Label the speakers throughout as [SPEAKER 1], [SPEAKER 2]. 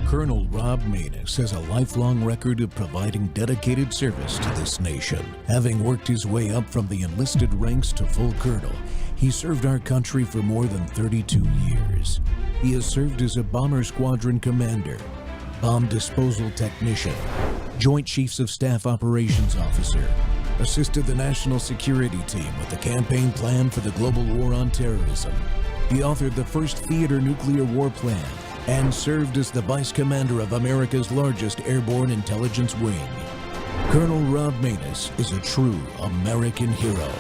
[SPEAKER 1] Colonel Rob Maness has a lifelong record of providing dedicated service to this nation. Having worked his way up from the enlisted ranks to full colonel, he served our country for more than 32 years. He has served as a bomber squadron commander, bomb disposal technician, Joint Chiefs of Staff Operations Officer, assisted the National Security Team with the campaign plan for the global war on terrorism. He authored the first theater nuclear war plan and served as the Vice Commander of America's largest airborne intelligence wing. Colonel Rob Maness is a true American hero.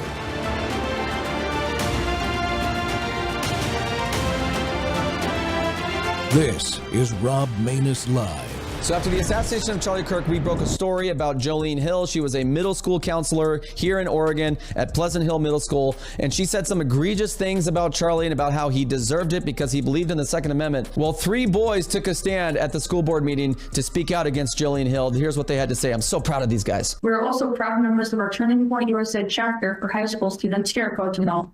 [SPEAKER 1] This is Rob Maness Live.
[SPEAKER 2] So after the assassination of Charlie Kirk, we broke a story about Jolene Hill. She was a middle school counselor here in Oregon at Pleasant Hill Middle School, and she said some egregious things about Charlie and about how he deserved it because he believed in the Second Amendment. Well, 3 boys took a stand at the school board meeting to speak out against Jolene Hill. Here's what they had to say. I'm so proud of these guys.
[SPEAKER 3] We're also proud members of our Turning Point USA chapter for high school students here at Coachella.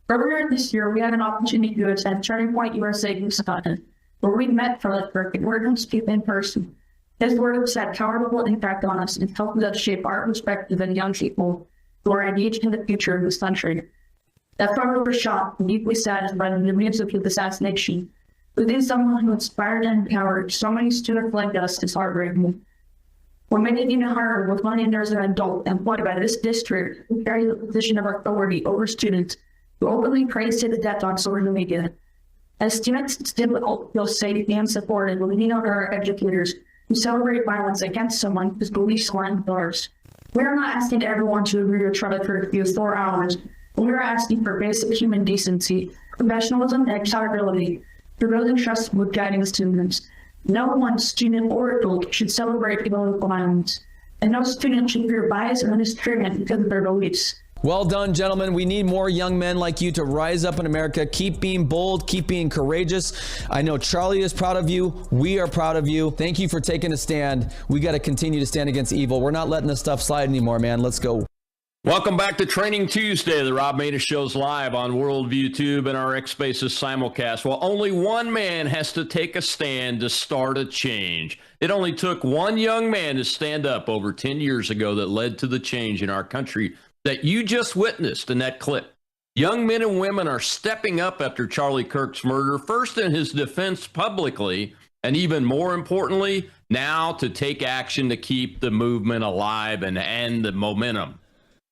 [SPEAKER 3] Earlier this year, we had an opportunity to attend Turning Point USA Youth Summit, where we met Charlie Kirk and learned him speak in person. His words had powerful impact on us and helped us shape our perspective in young people who are engaged in the future of this country. That father was shocked and deeply saddened by the news of his assassination. Losing someone who inspired and empowered so many students like us is heartbreaking. What made it even harder was learning there's an adult employed by this district who carries the position of authority over students who openly praise his death on social media. As students, it's difficult to feel safe and supported when we know there are educators who celebrate violence against someone whose beliefs align with ours. We are not asking everyone to agree with Charlie Kirk for 4 hours, but we are asking for basic human decency, professionalism, and accountability for building trust with guiding students. No one, student or adult, should celebrate political violence, and no student should fear bias or mistreatment because of their beliefs.
[SPEAKER 2] Well done, gentlemen. We need more young men like you to rise up in America. Keep being bold. Keep being courageous. I know Charlie is proud of you. We are proud of you. Thank you for taking a stand. We got to continue to stand against evil. We're not letting this stuff slide anymore, man. Let's go.
[SPEAKER 4] Welcome back to Training Tuesday. The Rob Maness Show's live on Worldview Tube and our X Spaces simulcast. Well, only one man has to take a stand to start a change. It only took one young man to stand up over 10 years ago that led to the change in our country that you just witnessed in that clip. Young men and women are stepping up after Charlie Kirk's murder, first in his defense publicly, and even more importantly, now to take action to keep the movement alive and end the momentum.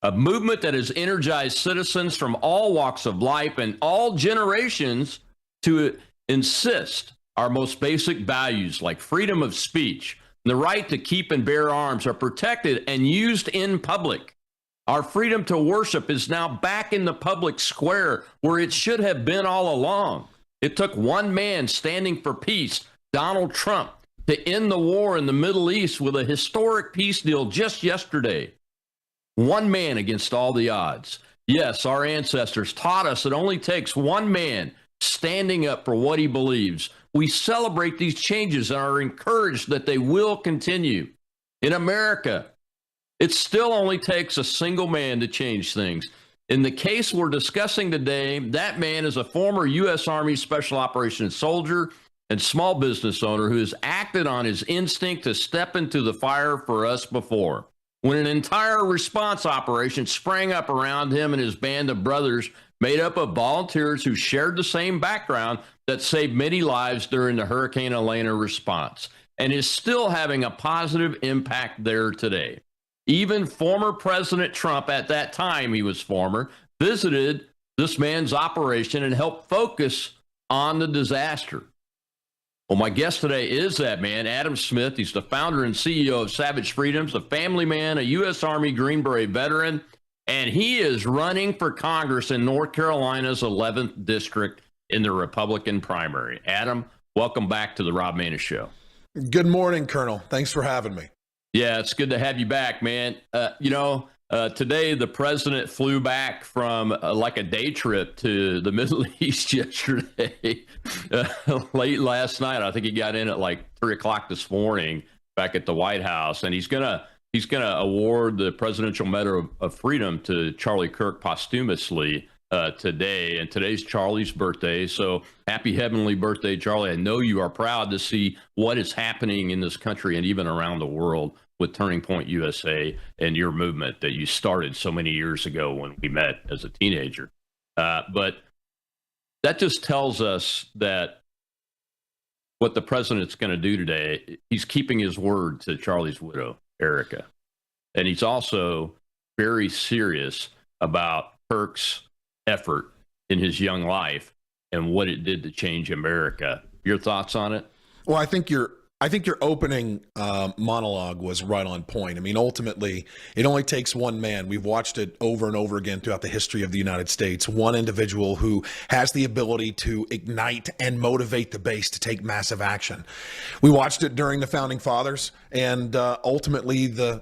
[SPEAKER 4] A movement that has energized citizens from all walks of life and all generations to insist our most basic values like freedom of speech and the right to keep and bear arms are protected and used in public. Our freedom to worship is now back in the public square where it should have been all along. It took one man standing for peace, Donald Trump, to end the war in the Middle East with a historic peace deal just yesterday. One man against all the odds. Yes, our ancestors taught us it only takes one man standing up for what he believes. We celebrate these changes and are encouraged that they will continue. In America, it still only takes a single man to change things. In the case we're discussing today, that man is a former U.S. Army Special Operations soldier and small business owner who has acted on his instinct to step into the fire for us before. When an entire response operation sprang up around him and his band of brothers made up of volunteers who shared the same background that saved many lives during the Hurricane Elena response and is still having a positive impact there today. Even former President Trump, at that time he was former, visited this man's operation and helped focus on the disaster. Well, my guest today is that man, Adam Smith. He's the founder and CEO of Savage Freedoms, a family man, a U.S. Army Green Beret veteran, and he is running for Congress in North Carolina's 11th District in the Republican primary. Adam, welcome back to the Rob Maness Show.
[SPEAKER 5] Good morning, Colonel. Thanks for having me.
[SPEAKER 4] Yeah, it's good to have you back, man. Today the president flew back from like a day trip to the Middle East yesterday, late last night. I think he got in at like 3 o'clock this morning back at the White House, and he's gonna award the Presidential Medal of Freedom to Charlie Kirk posthumously today, and today's Charlie's birthday. So happy heavenly birthday, Charlie. I know you are proud to see what is happening in this country and even around the world with Turning Point USA and your movement that you started so many years ago when we met as a teenager. But that just tells us that what the president's going to do today, he's keeping his word to Charlie's widow, Erica. And he's also very serious about Kirk's effort in his young life and what it did to change America. Your thoughts on it?
[SPEAKER 5] Well, I think your opening monologue was right on point. I mean, ultimately, it only takes one man. We've watched it over and over again throughout the history of the United States. One individual who has the ability to ignite and motivate the base to take massive action. We watched it during the Founding Fathers and ultimately the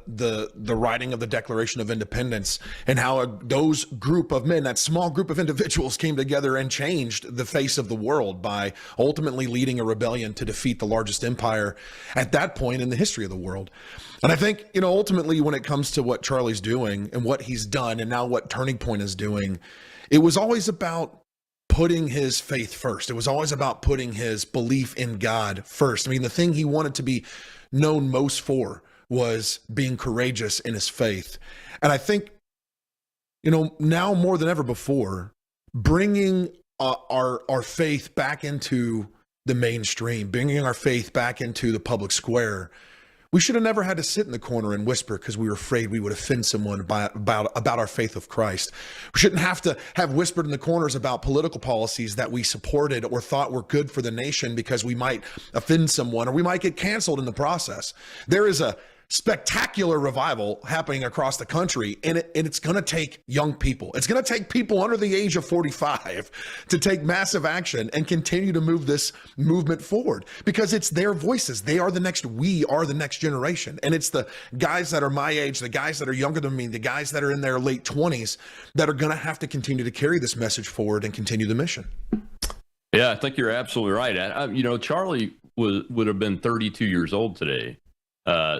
[SPEAKER 5] writing of the Declaration of Independence, and how those group of men, that small group of individuals, came together and changed the face of the world by ultimately leading a rebellion to defeat the largest empire at that point in the history of the world. And I think, ultimately when it comes to what Charlie's doing and what he's done and now what Turning Point is doing, it was always about putting his faith first. It was always about putting his belief in God first. I mean, the thing he wanted to be known most for was being courageous in his faith. And I think, now more than ever before, bringing our faith back into the mainstream, bringing our faith back into the public square. We should have never had to sit in the corner and whisper because we were afraid we would offend someone about our faith of Christ. We shouldn't have to have whispered in the corners about political policies that we supported or thought were good for the nation because we might offend someone or we might get canceled in the process. There is a spectacular revival happening across the country, and it's going to take young people. It's going to take people under the age of 45 to take massive action and continue to move this movement forward, because it's their voices. We are the next generation. And it's the guys that are my age, the guys that are younger than me, the guys that are in their late 20s that are going to have to continue to carry this message forward and continue the mission.
[SPEAKER 4] Yeah, I think you're absolutely right. Charlie would have been 32 years old today.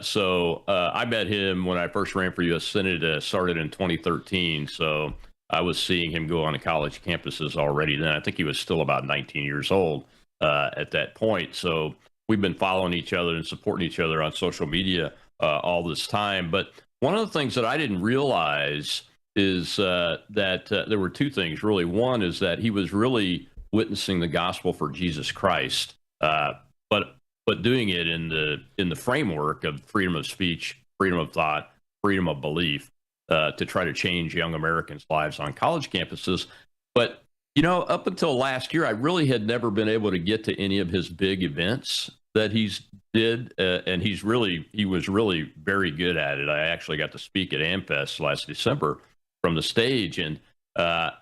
[SPEAKER 4] So I met him when I first ran for U.S. Senate, started in 2013. So I was seeing him go on to college campuses already then. I think he was still about 19 years old at that point. So we've been following each other and supporting each other on social media all this time. But one of the things that I didn't realize is that there were two things, really. One is that he was really witnessing the gospel for Jesus Christ, but doing it in the framework of freedom of speech, freedom of thought, freedom of belief, to try to change young Americans' lives on college campuses. But, up until last year, I really had never been able to get to any of his big events that he's did. And he was really very good at it. I actually got to speak at AmFest last December from the stage. And the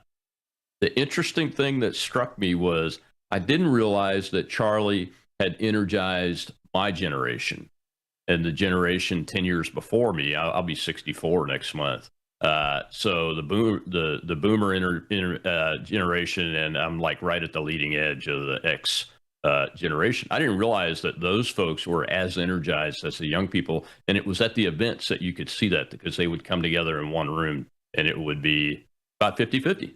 [SPEAKER 4] interesting thing that struck me was I didn't realize that Charlie had energized my generation and the generation 10 years before me. I'll be 64 next month. So the boomer generation, and I'm like right at the leading edge of the X generation. I didn't realize that those folks were as energized as the young people. And it was at the events that you could see that, because they would come together in one room and it would be about 50-50.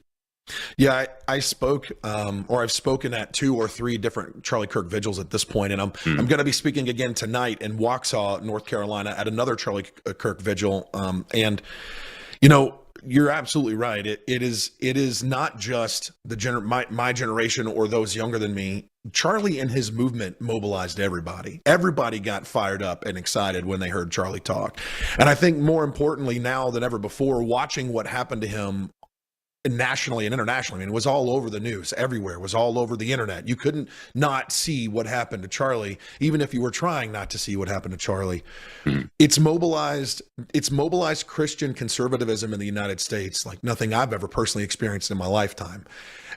[SPEAKER 5] Yeah, I spoke, or I've spoken at 2 or 3 different Charlie Kirk vigils at this point, and I'm going to be speaking again tonight in Waxhaw, North Carolina, at another Charlie Kirk vigil. And you're absolutely right. It is not just my generation or those younger than me. Charlie and his movement mobilized everybody. Everybody got fired up and excited when they heard Charlie talk. And I think more importantly now than ever before, watching what happened to him nationally and internationally. I mean, it was all over the news everywhere. It was all over the internet. You couldn't not see what happened to Charlie, even if you were trying not to see what happened to Charlie. It's mobilized Christian conservatism in the United States like nothing I've ever personally experienced in my lifetime.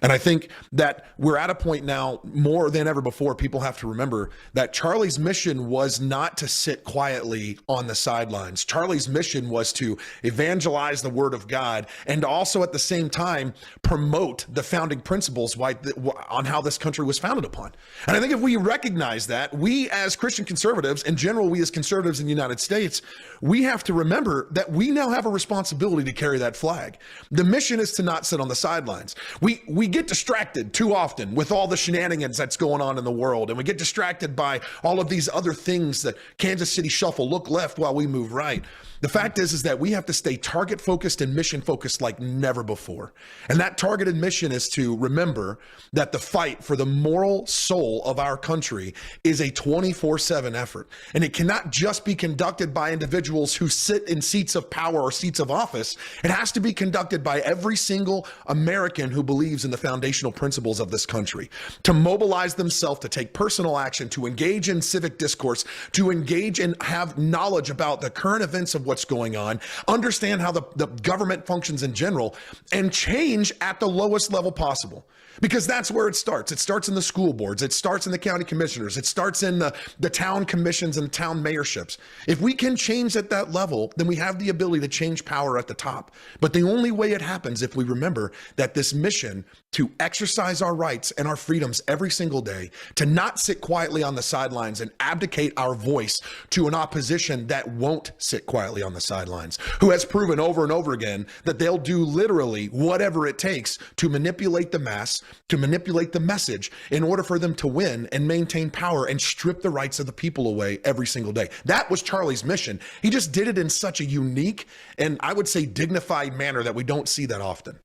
[SPEAKER 5] And I think that we're at a point now more than ever before, people have to remember that Charlie's mission was not to sit quietly on the sidelines. Charlie's mission was to evangelize the word of God and also at the same time promote the founding principles on how this country was founded upon. And I think if we recognize that, we as Christian conservatives, in general, we as conservatives in the United States, we have to remember that we now have a responsibility to carry that flag. The mission is to not sit on the sidelines. We get distracted too often with all the shenanigans that's going on in the world, and we get distracted by all of these other things that Kansas City shuffle, look left while we move right. The fact is that we have to stay target focused and mission focused like never before. And that targeted mission is to remember that the fight for the moral soul of our country is a 24/7 effort. And it cannot just be conducted by individuals who sit in seats of power or seats of office. It has to be conducted by every single American who believes in the foundational principles of this country, to mobilize themselves, to take personal action, to engage in civic discourse, to engage and have knowledge about the current events of what's going on, understand how the government functions in general, and change at the lowest level possible. Because that's where it starts. It starts in the school boards. It starts in the county commissioners. It starts in the town commissions and town mayorships. If we can change at that level, then we have the ability to change power at the top. But the only way it happens if we remember that this mission to exercise our rights and our freedoms every single day, to not sit quietly on the sidelines and abdicate our voice to an opposition that won't sit quietly on the sidelines, who has proven over and over again that they'll do literally whatever it takes to manipulate the mass, to manipulate the message in order for them to win and maintain power and strip the rights of the people away every single day. That was Charlie's mission. He just did it in such a unique and I would say dignified manner that we don't see that often.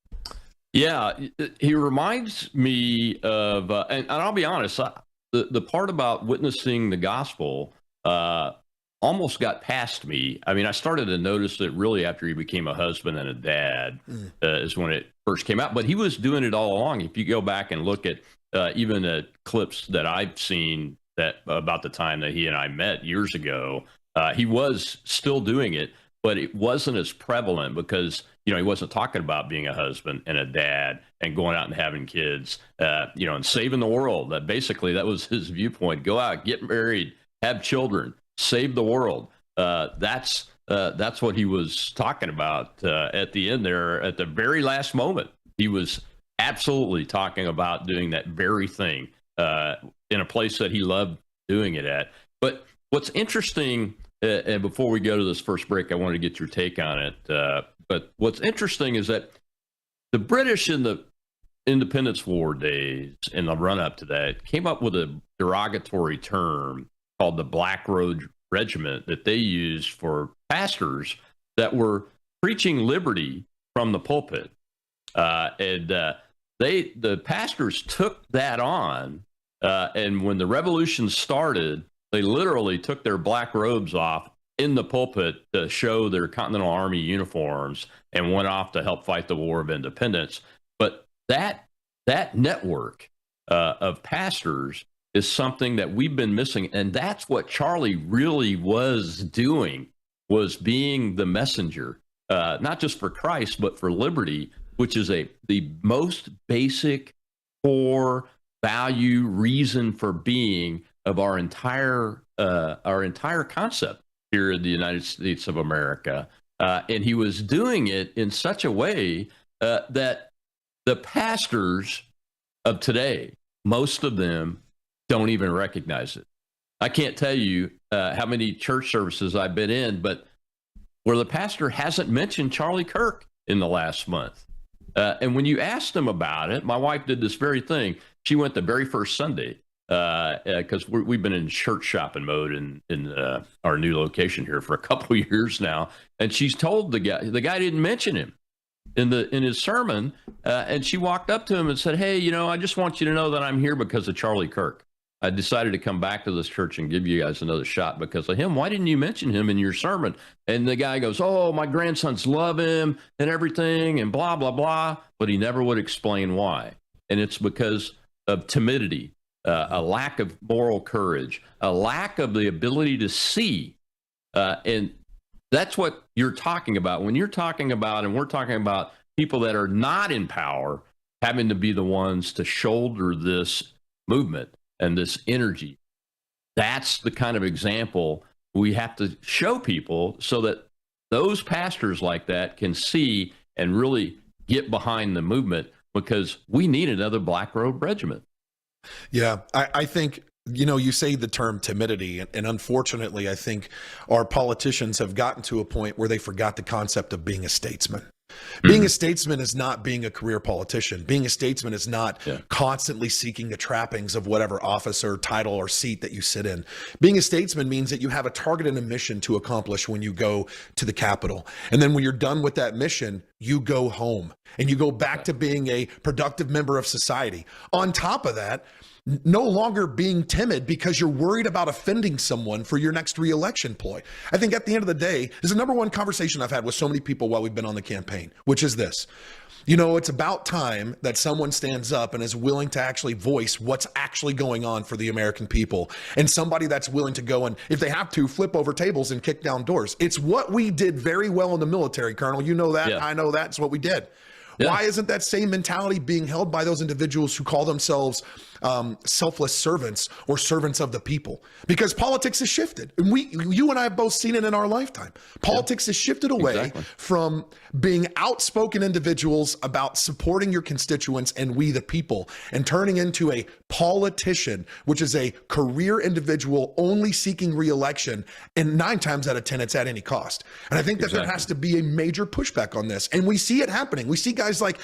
[SPEAKER 4] Yeah, he reminds me of, and I'll be honest, the part about witnessing the gospel almost got past me. I mean, I started to notice it really after he became a husband and a dad is when it first came out. But he was doing it all along. If you go back and look at even the clips that I've seen that about the time that he and I met years ago, he was still doing it, but it wasn't as prevalent because, you know, he wasn't talking about being a husband and a dad and going out and having kids, you know, and saving the world. That basically, that was his viewpoint. Go out, get married, have children, save the world. That's what he was talking about at the end there. At the very last moment, he was absolutely talking about doing that very thing in a place that he loved doing it at. But what's interesting, and before we go to this first break, I want to get your take on it. But what's interesting is that the British in the Independence War days, in the run-up to that, came up with a derogatory term called the Black Road Regiment that they used for pastors that were preaching liberty from the pulpit. The pastors took that on, and when the revolution started, they literally took their black robes off in the pulpit to show their Continental Army uniforms and went off to help fight the War of Independence. But that network of pastors is something that we've been missing. And that's what Charlie really was doing, was being the messenger, not just for Christ, but for liberty, which is the most basic core value, reason for being of our entire concept here in the United States of America. And he was doing it in such a way that the pastors of today, most of them don't even recognize it. I can't tell you how many church services I've been in, but where the pastor hasn't mentioned Charlie Kirk in the last month. And when you asked him about it, my wife did this very thing. She went the very first Sunday because we've been in church shopping mode in our new location here for a couple of years now. And she's told the guy didn't mention him in his sermon. And she walked up to him and said, "Hey, you know, I just want you to know that I'm here because of Charlie Kirk. I decided to come back to this church and give you guys another shot because of him. Why didn't you mention him in your sermon?" And the guy goes, "Oh, my grandsons love him and everything and blah, blah, blah." But he never would explain why. And it's because of timidity, a lack of moral courage, a lack of the ability to see. And that's what you're talking about. When you're talking about, and we're talking about people that are not in power having to be the ones to shoulder this movement and this energy. That's the kind of example we have to show people so that those pastors like that can see and really get behind the movement because we need another Black Robe Regiment.
[SPEAKER 5] Yeah, I think, you say the term timidity, and unfortunately, I think our politicians have gotten to a point where they forgot the concept of being a statesman. Being a statesman is not being a career politician. Being a statesman is not constantly seeking the trappings of whatever office or title or seat that you sit in. Being a statesman means that you have a target and a mission to accomplish when you go to the Capitol. And then when you're done with that mission, you go home and you go back to being a productive member of society. On top of that, no longer being timid because you're worried about offending someone for your next reelection ploy. I think at the end of the day, this is the number one conversation I've had with so many people while we've been on the campaign, which is this. It's about time that someone stands up and is willing to actually voice what's actually going on for the American people, and somebody that's willing to go and, if they have to, flip over tables and kick down doors. It's what we did very well in the military, Colonel. You know that. Yeah. I know that. It's what we did. Yeah. Why isn't that same mentality being held by those individuals who call themselves selfless servants or servants of the people? Because politics has shifted. And you and I have both seen it in our lifetime. Politics has shifted away from being outspoken individuals about supporting your constituents and we the people, and turning into a politician, which is a career individual only seeking reelection. And 9 times out of 10, it's at any cost. And I think that there has to be a major pushback on this. And we see it happening. We see guys like,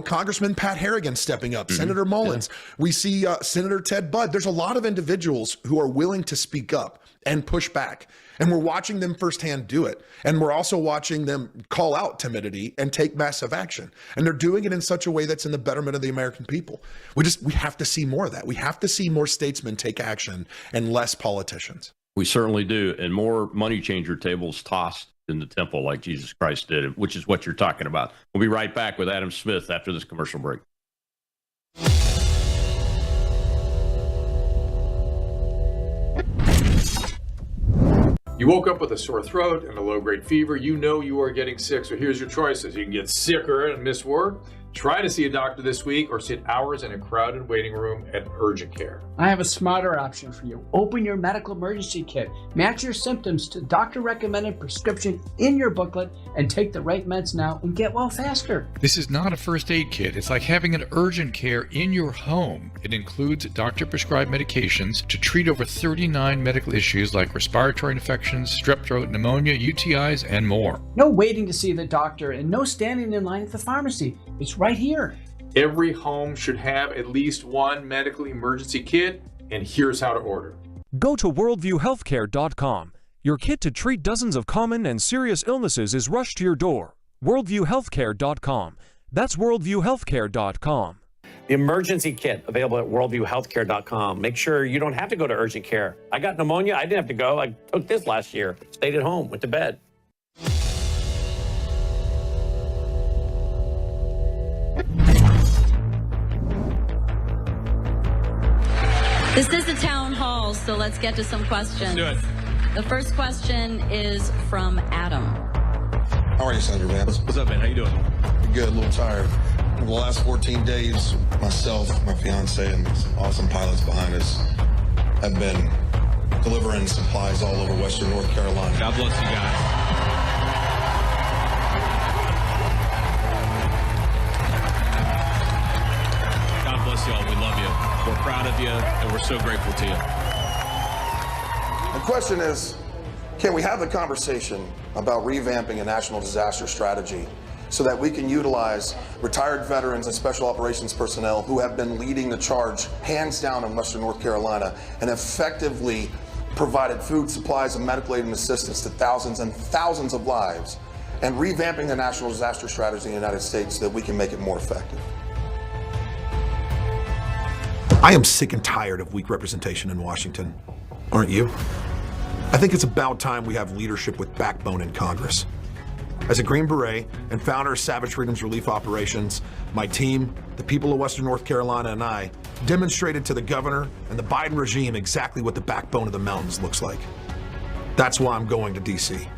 [SPEAKER 5] Congressman Pat Harrigan stepping up, Senator Mullins. We see Senator Ted Budd. There's a lot of individuals who are willing to speak up and push back. And we're watching them firsthand do it. And we're also watching them call out timidity and take massive action. And they're doing it in such a way that's in the betterment of the American people. We have to see more of that. We have to see more statesmen take action and less politicians.
[SPEAKER 4] We certainly do. And more money changer tables tossed in the temple like Jesus Christ did, which is what you're talking about. We'll be right back with Adam Smith after this commercial break.
[SPEAKER 6] You woke up with a sore throat and a low-grade fever. You know you are getting sick, so here's your choices. You can get sicker and miss work. Try to see a doctor this week, or sit hours in a crowded waiting room at urgent care.
[SPEAKER 7] I have a smarter option for you. Open your medical emergency kit. Match your symptoms to doctor-recommended prescription in your booklet and take the right meds now and get well faster.
[SPEAKER 8] This is not a first aid kit. It's like having an urgent care in your home. It includes doctor-prescribed medications to treat over 39 medical issues like respiratory infections, strep throat, pneumonia, UTIs, and more.
[SPEAKER 7] No waiting to see the doctor and no standing in line at the pharmacy. It's right here.
[SPEAKER 6] Every home should have at least one medical emergency kit, and here's how to order.
[SPEAKER 9] Go to worldviewhealthcare.com. Your kit to treat dozens of common and serious illnesses is rushed to your door. worldviewhealthcare.com. That's worldviewhealthcare.com.
[SPEAKER 10] The emergency kit available at worldviewhealthcare.com. Make sure you don't have to go to urgent care. I got pneumonia. I didn't have to go. I took this last year. Stayed at home. Went to bed.
[SPEAKER 11] This is a town hall, so let's get to some questions.
[SPEAKER 6] Let's do it.
[SPEAKER 11] The first question is from Adam.
[SPEAKER 12] How are you, Senator Maness?
[SPEAKER 6] What's up, man? How you doing?
[SPEAKER 12] Good, a little tired. For the last 14 days, myself, my fiance, and some awesome pilots behind us have been delivering supplies all over Western North Carolina.
[SPEAKER 6] God bless you guys. God bless you all. We love you. We're proud of you, and we're so grateful to you.
[SPEAKER 12] The question is, can we have the conversation about revamping a national disaster strategy so that we can utilize retired veterans and special operations personnel who have been leading the charge hands down in Western North Carolina and effectively provided food, supplies, and medical aid and assistance to thousands and thousands of lives, and revamping the national disaster strategy in the United States so that we can make it more effective?
[SPEAKER 5] I am sick and tired of weak representation in Washington. Aren't you? I think it's about time we have leadership with backbone in Congress. As a Green Beret and founder of Savage Freedom's Relief Operations, my team, the people of Western North Carolina, and I demonstrated to the governor and the Biden regime exactly what the backbone of the mountains looks like. That's why I'm going to D.C.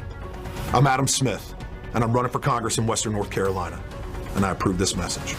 [SPEAKER 5] I'm Adam Smith, and I'm running for Congress in Western North Carolina, and I approve this message.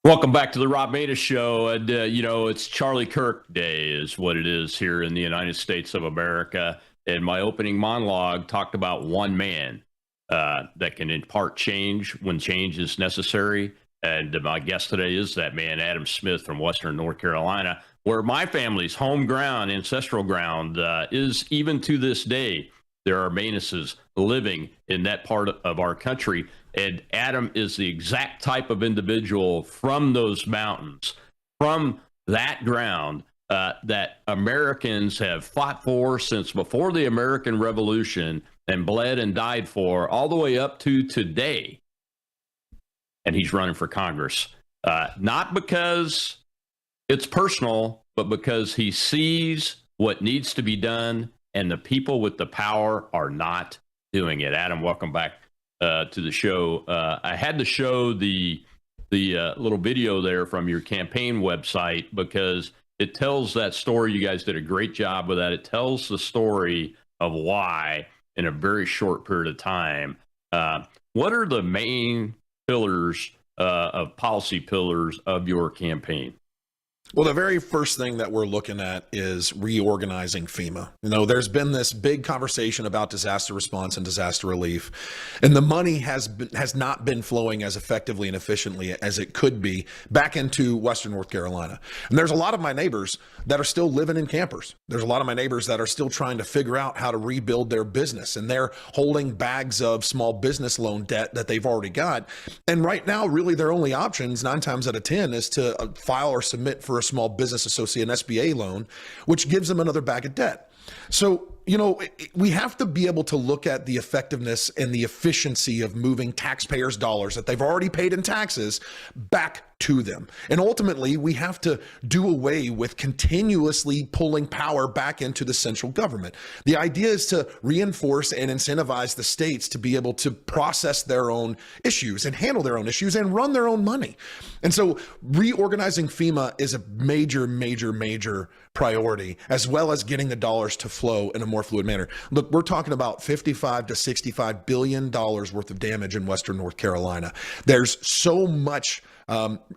[SPEAKER 4] Welcome back to the Rob Maness Show. And, it's Charlie Kirk Day is what it is here in the United States of America. And my opening monologue talked about one man. that can impart change when change is necessary. And my guest today is that man, Adam Smith from Western North Carolina, where my family's home ground, ancestral ground, is even to this day. There are Manesses living in that part of our country. And Adam is the exact type of individual from those mountains, from that ground, that Americans have fought for since before the American Revolution and bled and died for all the way up to today. And he's running for Congress, not because it's personal, but because he sees what needs to be done, and the people with the power are not doing it. Adam, welcome back to the show. I had to show the little video there from your campaign website because it tells that story. You guys did a great job with that. It tells the story of why in a very short period of time. What are the main pillars of policy pillars of your campaign?
[SPEAKER 5] Well, the very first thing that we're looking at is reorganizing FEMA. You know, there's been this big conversation about disaster response and disaster relief, and the money has not been flowing as effectively and efficiently as it could be back into Western North Carolina. And there's a lot of my neighbors that are still living in campers. There's a lot of my neighbors that are still trying to figure out how to rebuild their business, and they're holding bags of small business loan debt that they've already got. And right now, really their only options 9 times out of 10 is to file or submit for a small business associate, an SBA loan, which gives them another bag of debt. So, you know, we have to be able to look at the effectiveness and the efficiency of moving taxpayers' dollars that they've already paid in taxes back to them. And ultimately, we have to do away with continuously pulling power back into the central government. The idea is to reinforce and incentivize the states to be able to process their own issues and handle their own issues and run their own money. And so reorganizing FEMA is a major, major, major priority, as well as getting the dollars to flow in a more fluid manner. Look, we're talking about $55 to $65 billion worth of damage in Western North Carolina. There's so much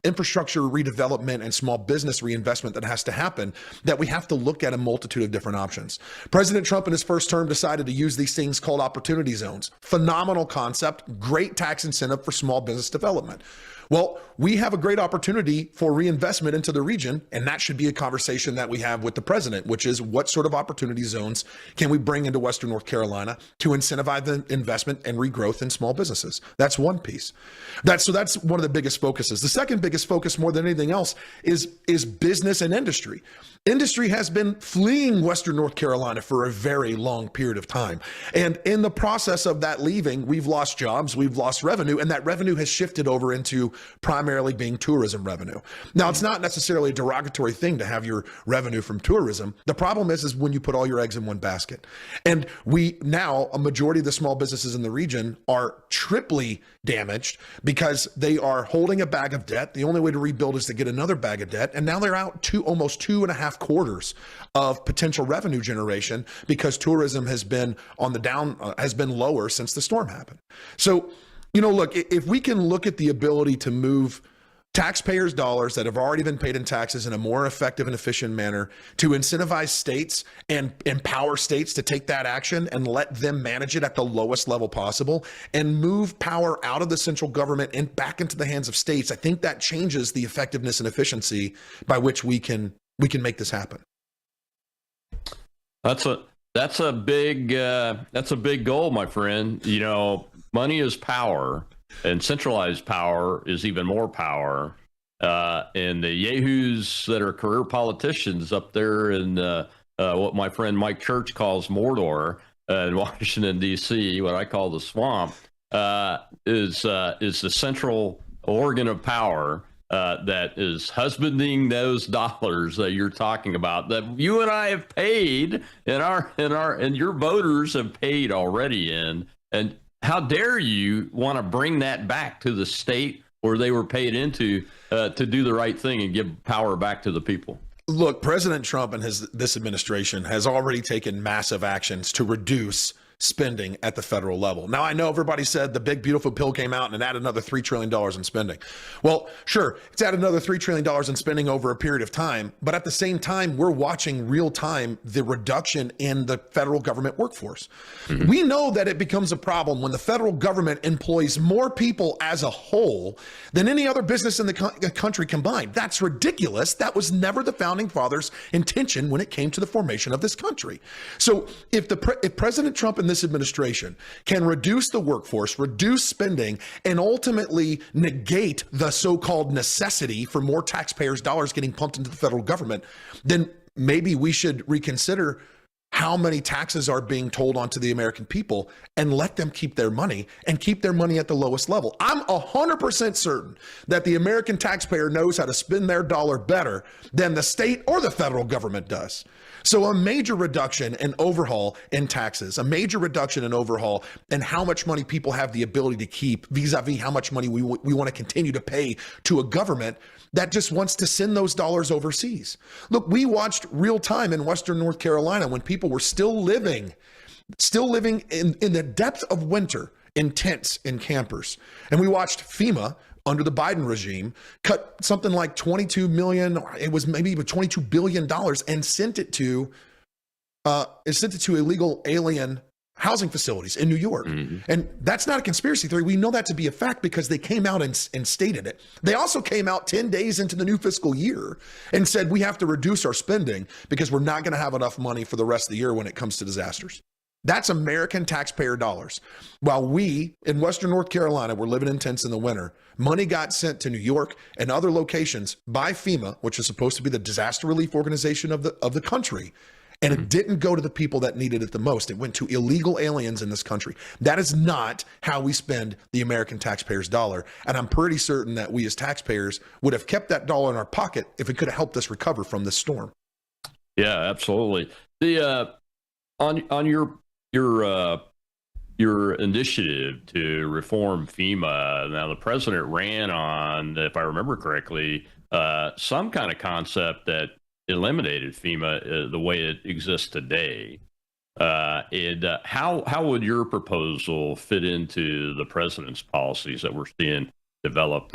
[SPEAKER 5] infrastructure redevelopment and small business reinvestment that has to happen that we have to look at a multitude of different options. President Trump in his first term decided to use these things called opportunity zones. Phenomenal concept, great tax incentive for small business development. Well, we have a great opportunity for reinvestment into the region, and that should be a conversation that we have with the president, which is what sort of opportunity zones can we bring into Western North Carolina to incentivize the investment and regrowth in small businesses? That's one piece. That's one of the biggest focuses. The second biggest focus, more than anything else, is business and industry. Industry has been fleeing Western North Carolina for a very long period of time. And in the process of that leaving, we've lost jobs, we've lost revenue, and that revenue has shifted over into primarily being tourism revenue. Now, it's not necessarily a derogatory thing to have your revenue from tourism. The problem is when you put all your eggs in one basket. And a majority of the small businesses in the region are triply damaged because they are holding a bag of debt. The only way to rebuild is to get another bag of debt. And now they're out almost 2.5 quarters of potential revenue generation because tourism has been on the down, has been lower since the storm happened. So, you know, look, if we can look at the ability to move taxpayers' dollars that have already been paid in taxes in a more effective and efficient manner to incentivize states and empower states to take that action and let them manage it at the lowest level possible and move power out of the central government and back into the hands of states, I think that changes the effectiveness and efficiency by which we can make this happen.
[SPEAKER 4] That's a big goal, my friend. You know, money is power, and centralized power is even more power. And the yahoos that are career politicians up there in what my friend Mike Church calls Mordor in Washington, D.C., what I call the swamp, is the central organ of power that is husbanding those dollars that you're talking about, that you and I have paid, and your voters have paid already in. And how dare you want to bring that back to the state where they were paid into to do the right thing and give power back to the people?
[SPEAKER 5] Look, President Trump and this administration has already taken massive actions to reduce spending at the federal level. Now, I know everybody said the big, beautiful bill came out and it added another $3 trillion in spending. Well, sure, it's added another $3 trillion in spending over a period of time. But at the same time, we're watching real time the reduction in the federal government workforce. We know that it becomes a problem when the federal government employs more people as a whole than any other business in the country combined. That's ridiculous. That was never the founding fathers' intention when it came to the formation of this country. So if President Trump and this administration can reduce the workforce, reduce spending, and ultimately negate the so-called necessity for more taxpayers' dollars getting pumped into the federal government, then maybe we should reconsider how many taxes are being told onto the American people and let them keep their money and keep their money at the lowest level. I'm 100% certain that the American taxpayer knows how to spend their dollar better than the state or the federal government does. So a major reduction and overhaul in taxes, a major reduction and overhaul in how much money people have the ability to keep vis-a-vis how much money we want to continue to pay to a government that just wants to send those dollars overseas. Look, we watched real time in Western North Carolina when people were still living in the depth of winter in tents and campers. And we watched FEMA under the Biden regime cut something like 22 million, it was maybe even $22 billion, and sent it to illegal alien housing facilities in New York. And that's not a conspiracy theory. We know that to be a fact because they came out and stated it. They also came out 10 days into the new fiscal year and said, we have to reduce our spending because we're not going to have enough money for the rest of the year when it comes to disasters. That's American taxpayer dollars. While we in Western North Carolina were living in tents in the winter, money got sent to New York and other locations by FEMA, which is supposed to be the disaster relief organization of the country. And it didn't go to the people that needed it the most. It went to illegal aliens in this country. That is not how we spend the American taxpayer's dollar. And I'm pretty certain that we as taxpayers would have kept that dollar in our pocket if it could have helped us recover from this storm.
[SPEAKER 4] Yeah, absolutely. The on your initiative to reform FEMA. Now, the president ran on, if I remember correctly, some kind of concept that eliminated FEMA the way it exists today. How would your proposal fit into the president's policies that we're seeing developed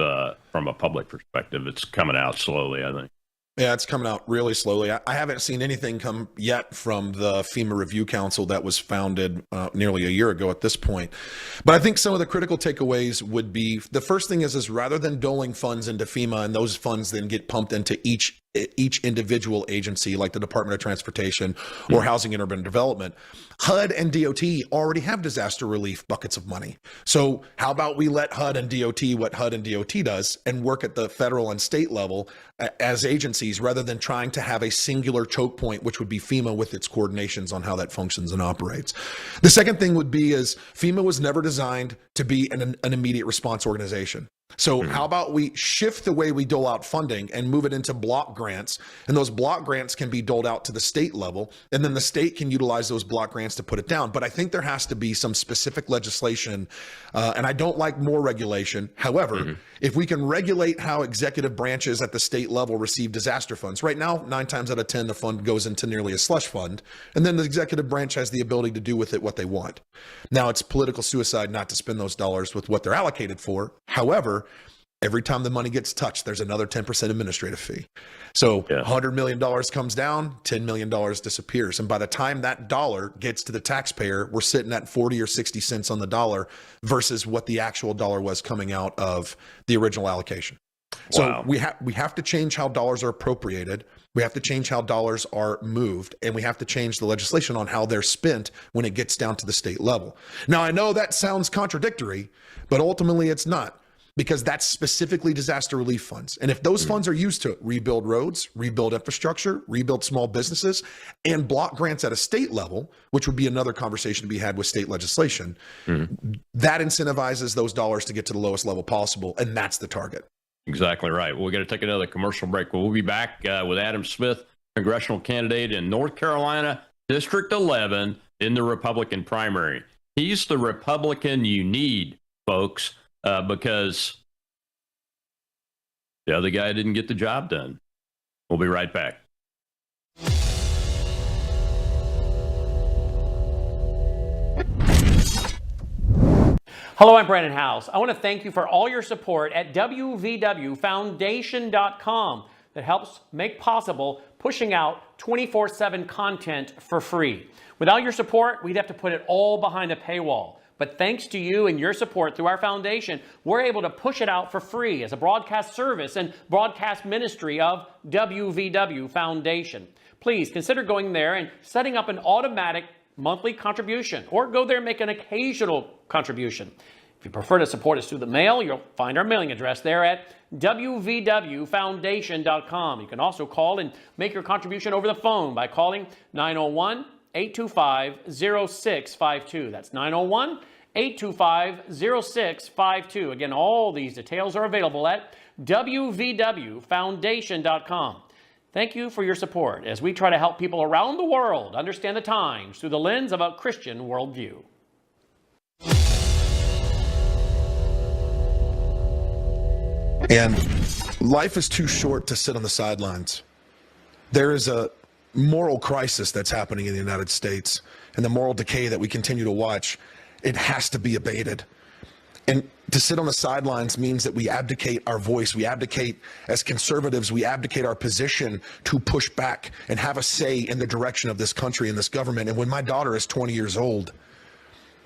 [SPEAKER 4] from a public perspective? It's coming out slowly, I think.
[SPEAKER 5] Yeah, it's coming out really slowly. I haven't seen anything come yet from the FEMA Review Council that was founded nearly a year ago at this point. But I think some of the critical takeaways would be, the first thing is rather than doling funds into FEMA and those funds then get pumped into each individual agency like the Department of Transportation or Housing and Urban Development, HUD and DOT already have disaster relief buckets of money. So how about we let HUD and DOT what HUD and DOT does and work at the federal and state level as agencies rather than trying to have a singular choke point, which would be FEMA with its coordinations on how that functions and operates. The second thing would be is FEMA was never designed to be an immediate response organization. So how about we shift the way we dole out funding and move it into block grants, and those block grants can be doled out to the state level, and then the state can utilize those block grants to put it down. But I think there has to be some specific legislation, and I don't like more regulation. However, if we can regulate how executive branches at the state level receive disaster funds, right now, 9 times out of 10, the fund goes into nearly a slush fund, and then the executive branch has the ability to do with it what they want. Now, it's political suicide not to spend those dollars with what they're allocated for. However, every time the money gets touched, there's another 10% administrative fee. So $100 million comes down, $10 million disappears. And by the time that dollar gets to the taxpayer, we're sitting at 40 or 60 cents on the dollar versus what the actual dollar was coming out of the original allocation. So we have to change how dollars are appropriated. We have to change how dollars are moved, and we have to change the legislation on how they're spent when it gets down to the state level. Now, I know that sounds contradictory, but ultimately it's not, because that's specifically disaster relief funds. And if those funds are used to rebuild roads, rebuild infrastructure, rebuild small businesses, and block grants at a state level, which would be another conversation to be had with state legislation, that incentivizes those dollars to get to the lowest level possible, and that's the target.
[SPEAKER 4] Exactly right. Well, we're going to take another commercial break. We'll be back with Adam Smith, congressional candidate in North Carolina, District 11, in the Republican primary. He's the Republican you need, folks, because the other guy didn't get the job done. We'll be right back.
[SPEAKER 13] Hello, I'm Brandon House. I want to thank you for all your support at wvwfoundation.com that helps make possible pushing out 24/7 content for free. Without your support, we'd have to put it all behind a paywall. But thanks to you and your support through our foundation, we're able to push it out for free as a broadcast service and broadcast ministry of WVW Foundation. Please consider going there and setting up an automatic monthly contribution, or go there and make an occasional contribution. If you prefer to support us through the mail, you'll find our mailing address there at wvwfoundation.com. You can also call and make your contribution over the phone by calling 901-825-0652. That's 901-825-0652. Again, all these details are available at wvwfoundation.com. Thank you for your support as we try to help people around the world understand the times through the lens of a Christian worldview.
[SPEAKER 5] And life is too short to sit on the sidelines. There is a moral crisis that's happening in the United States, and the moral decay that we continue to watch, it has to be abated. And to sit on the sidelines means that we abdicate our voice. We abdicate as conservatives. We abdicate our position to push back and have a say in the direction of this country and this government. And when my daughter is 20 years old,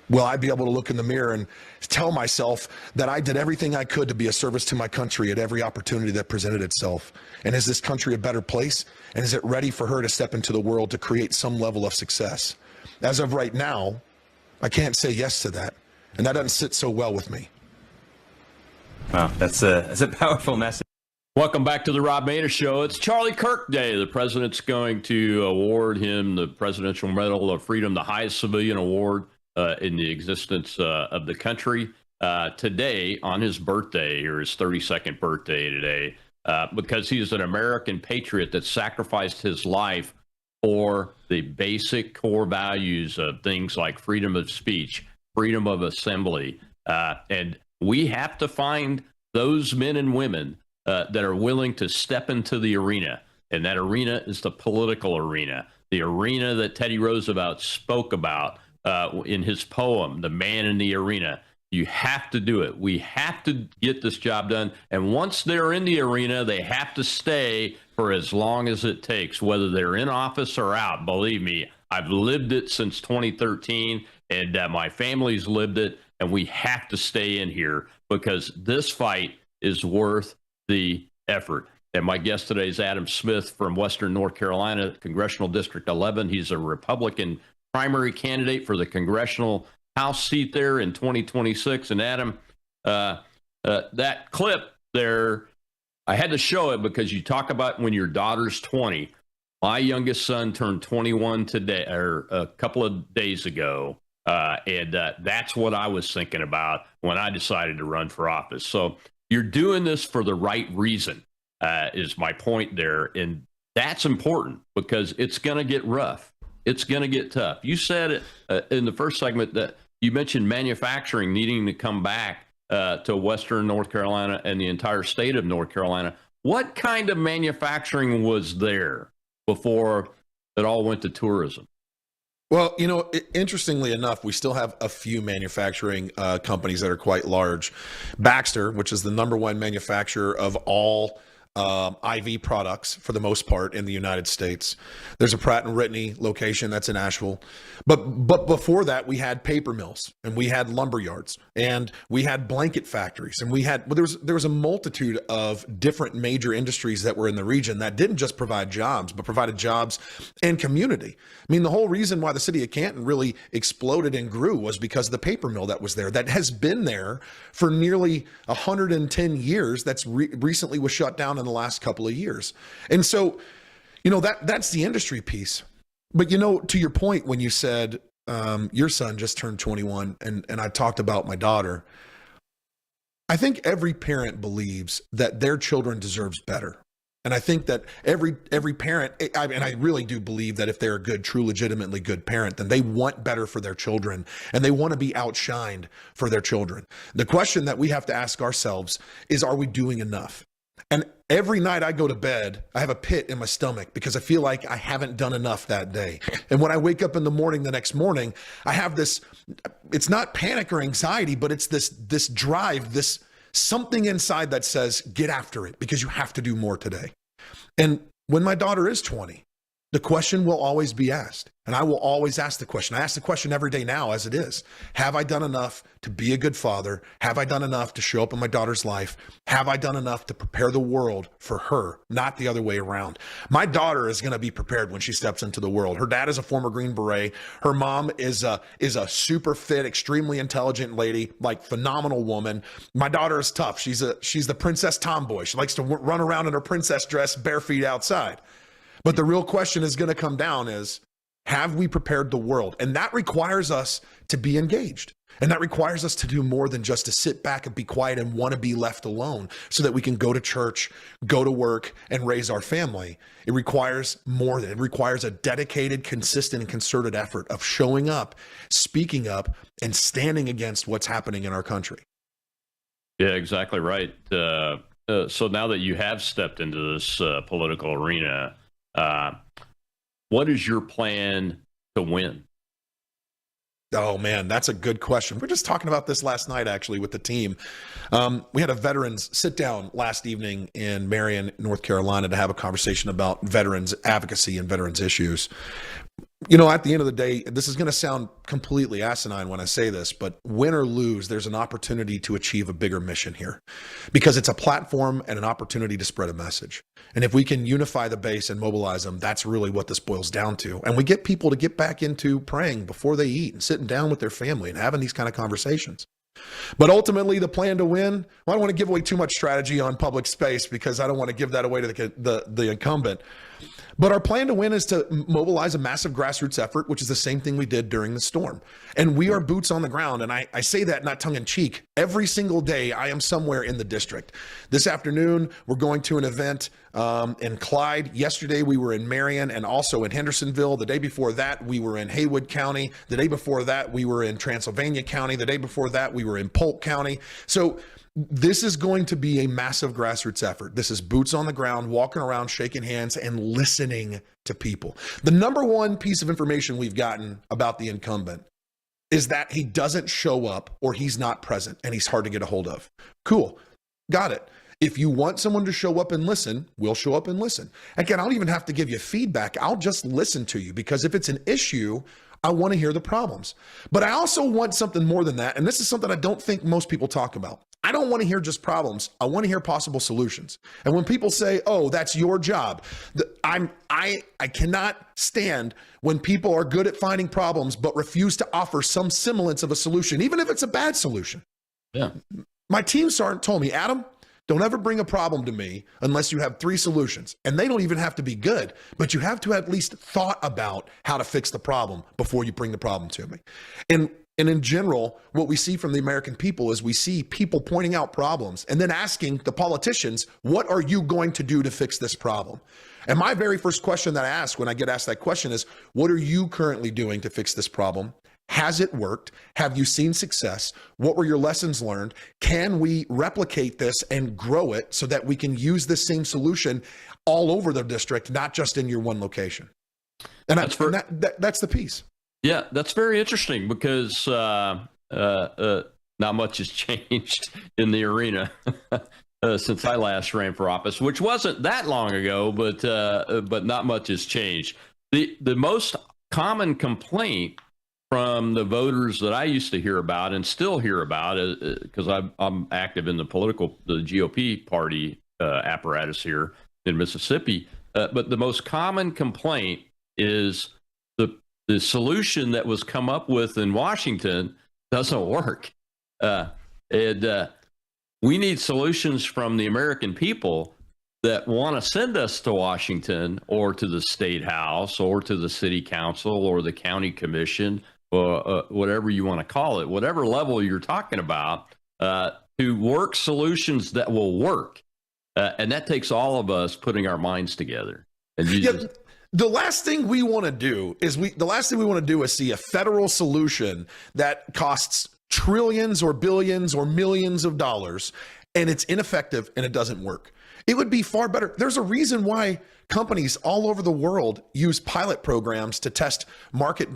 [SPEAKER 5] will I be able to look in the mirror and tell myself that I did everything I could to be a service to my country at every opportunity that presented itself? And is this country a better place? And is it ready for her to step into the world to create some level of success? As of right now, I can't say yes to that. And that doesn't sit so well with me.
[SPEAKER 14] Wow, that's a powerful message.
[SPEAKER 4] Welcome back to the Rob Maness Show. It's Charlie Kirk Day. The president's going to award him the Presidential Medal of Freedom, the highest civilian award in the existence of the country. Today, on his birthday, or his 32nd birthday today, because he's an American patriot that sacrificed his life for the basic core values of things like freedom of speech, freedom of assembly. And we have to find those men and women that are willing to step into the arena. And that arena is the political arena, the arena that Teddy Roosevelt spoke about in his poem, The Man in the Arena. You have to do it. We have to get this job done. And once they're in the arena, they have to stay for as long as it takes, whether they're in office or out. Believe me, I've lived it since 2013, and my family's lived it, and we have to stay in here because this fight is worth the effort. And my guest today is Adam Smith from Western North Carolina, Congressional District 11. He's a Republican primary candidate for the congressional House seat there in 2026. And Adam, that clip there, I had to show it because you talk about when your daughter's 20. My youngest son turned 21 today, or a couple of days ago. And that's what I was thinking about when I decided to run for office. So you're doing this for the right reason, is my point there. And that's important because it's going to get rough. It's going to get tough. You said in the first segment that you mentioned manufacturing needing to come back to Western North Carolina and the entire state of North Carolina. What kind of manufacturing was there before it all went to tourism?
[SPEAKER 5] Well, you know, interestingly enough, we still have a few manufacturing companies that are quite large. Baxter, which is the #1 manufacturer of all IV products for the most part in the United States. There's a Pratt & Whitney location that's in Asheville. But before that, we had paper mills and we had lumber yards and we had blanket factories and there was a multitude of different major industries that were in the region that didn't just provide jobs, but provided jobs and community. I mean, the whole reason why the city of Canton really exploded and grew was because of the paper mill that was there, that has been there for nearly 110 years. That's recently was shut down in the last couple of years. And so, you know, that's the industry piece. But, you know, to your point, when you said your son just turned 21 and I talked about my daughter, I think every parent believes that their children deserves better. And I think that every parent, and I really do believe that if they're a good, true, legitimately good parent, then they want better for their children and they want to be outshined for their children. The question that we have to ask ourselves is, are we doing enough? And Every night I go to bed, I have a pit in my stomach because I feel like I haven't done enough that day. And when I wake up in the morning, the next morning, I have this, it's not panic or anxiety, but it's this drive, this something inside that says, get after it because you have to do more today. And when my daughter is 20, the question will always be asked. And I will always ask the question. I ask the question every day now as it is. Have I done enough to be a good father? Have I done enough to show up in my daughter's life? Have I done enough to prepare the world for her, not the other way around? My daughter is going to be prepared when she steps into the world. Her dad is a former Green Beret. Her mom is a super fit, extremely intelligent lady, like phenomenal woman. My daughter is tough. She's the princess tomboy. She likes to run around in her princess dress, bare feet outside. But the real question is going to come down is, have we prepared the world? And that requires us to be engaged. And that requires us to do more than just to sit back and be quiet and want to be left alone so that we can go to church, go to work, and raise our family. It requires more than it requires a dedicated, consistent, and concerted effort of showing up, speaking up, and standing against what's happening in our country.
[SPEAKER 4] Yeah, exactly right. So now that you have stepped into this political arena, what is your plan to win?
[SPEAKER 5] Oh, man, that's a good question. We're just talking about this last night, actually, with the team. We had a veterans sit down last evening in Marion, North Carolina, to have a conversation about veterans advocacy and veterans issues. You know, at the end of the day, this is going to sound completely asinine when I say this, but win or lose, there's an opportunity to achieve a bigger mission here because it's a platform and an opportunity to spread a message. And if we can unify the base and mobilize them, that's really what this boils down to. And we get people to get back into praying before they eat and sitting down with their family and having these kind of conversations. But ultimately, the plan to win, well, I don't want to give away too much strategy on public space because I don't want to give that away to the incumbent. But our plan to win is to mobilize a massive grassroots effort, which is the same thing we did during the storm. And we are boots on the ground. And I say that not tongue in cheek. Every single day, I am somewhere in the district. This afternoon, we're going to an event in Clyde. Yesterday, we were in Marion and also in Hendersonville. The day before that, we were in Haywood County. The day before that, we were in Transylvania County. The day before that, we were in Polk County. So this is going to be a massive grassroots effort. This is boots on the ground, walking around, shaking hands, and listening to people. The number one piece of information we've gotten about the incumbent is that he doesn't show up or he's not present and he's hard to get a hold of. Cool. Got it. If you want someone to show up and listen, we'll show up and listen. Again, I don't even have to give you feedback. I'll just listen to you because if it's an issue, I want to hear the problems. But I also want something more than that. And this is something I don't think most people talk about. I don't want to hear just problems. I want to hear possible solutions. And when people say, oh, that's your job, I cannot stand when people are good at finding problems but refuse to offer some semblance of a solution, even if it's a bad solution.
[SPEAKER 4] Yeah.
[SPEAKER 5] My team sergeant told me, Adam, don't ever bring a problem to me unless you have 3 solutions. And they don't even have to be good, but you have to at least thought about how to fix the problem before you bring the problem to me. And in general, what we see from the American people is we see people pointing out problems and then asking the politicians, what are you going to do to fix this problem? And my very first question that I ask when I get asked that question is, what are you currently doing to fix this problem? Has it worked? Have you seen success? What were your lessons learned? Can we replicate this and grow it so that we can use this same solution all over the district, not just in your one location? And that's the piece.
[SPEAKER 4] Yeah, that's very interesting because not much has changed in the arena since I last ran for office, which wasn't that long ago, but not much has changed. The most common complaint from the voters that I used to hear about and still hear about, because I'm active in the GOP party apparatus here in Mississippi, but the most common complaint is the solution that was come up with in Washington doesn't work. We need solutions from the American people that want to send us to Washington or to the state house or to the city council or the county commission or whatever you want to call it, whatever level you're talking about, to work solutions that will work. And that takes all of us putting our minds together. And
[SPEAKER 5] the last thing we want to do is see a federal solution that costs trillions or billions or millions of dollars, and it's ineffective and it doesn't work. It would be far better. There's a reason why companies all over the world use pilot programs to test market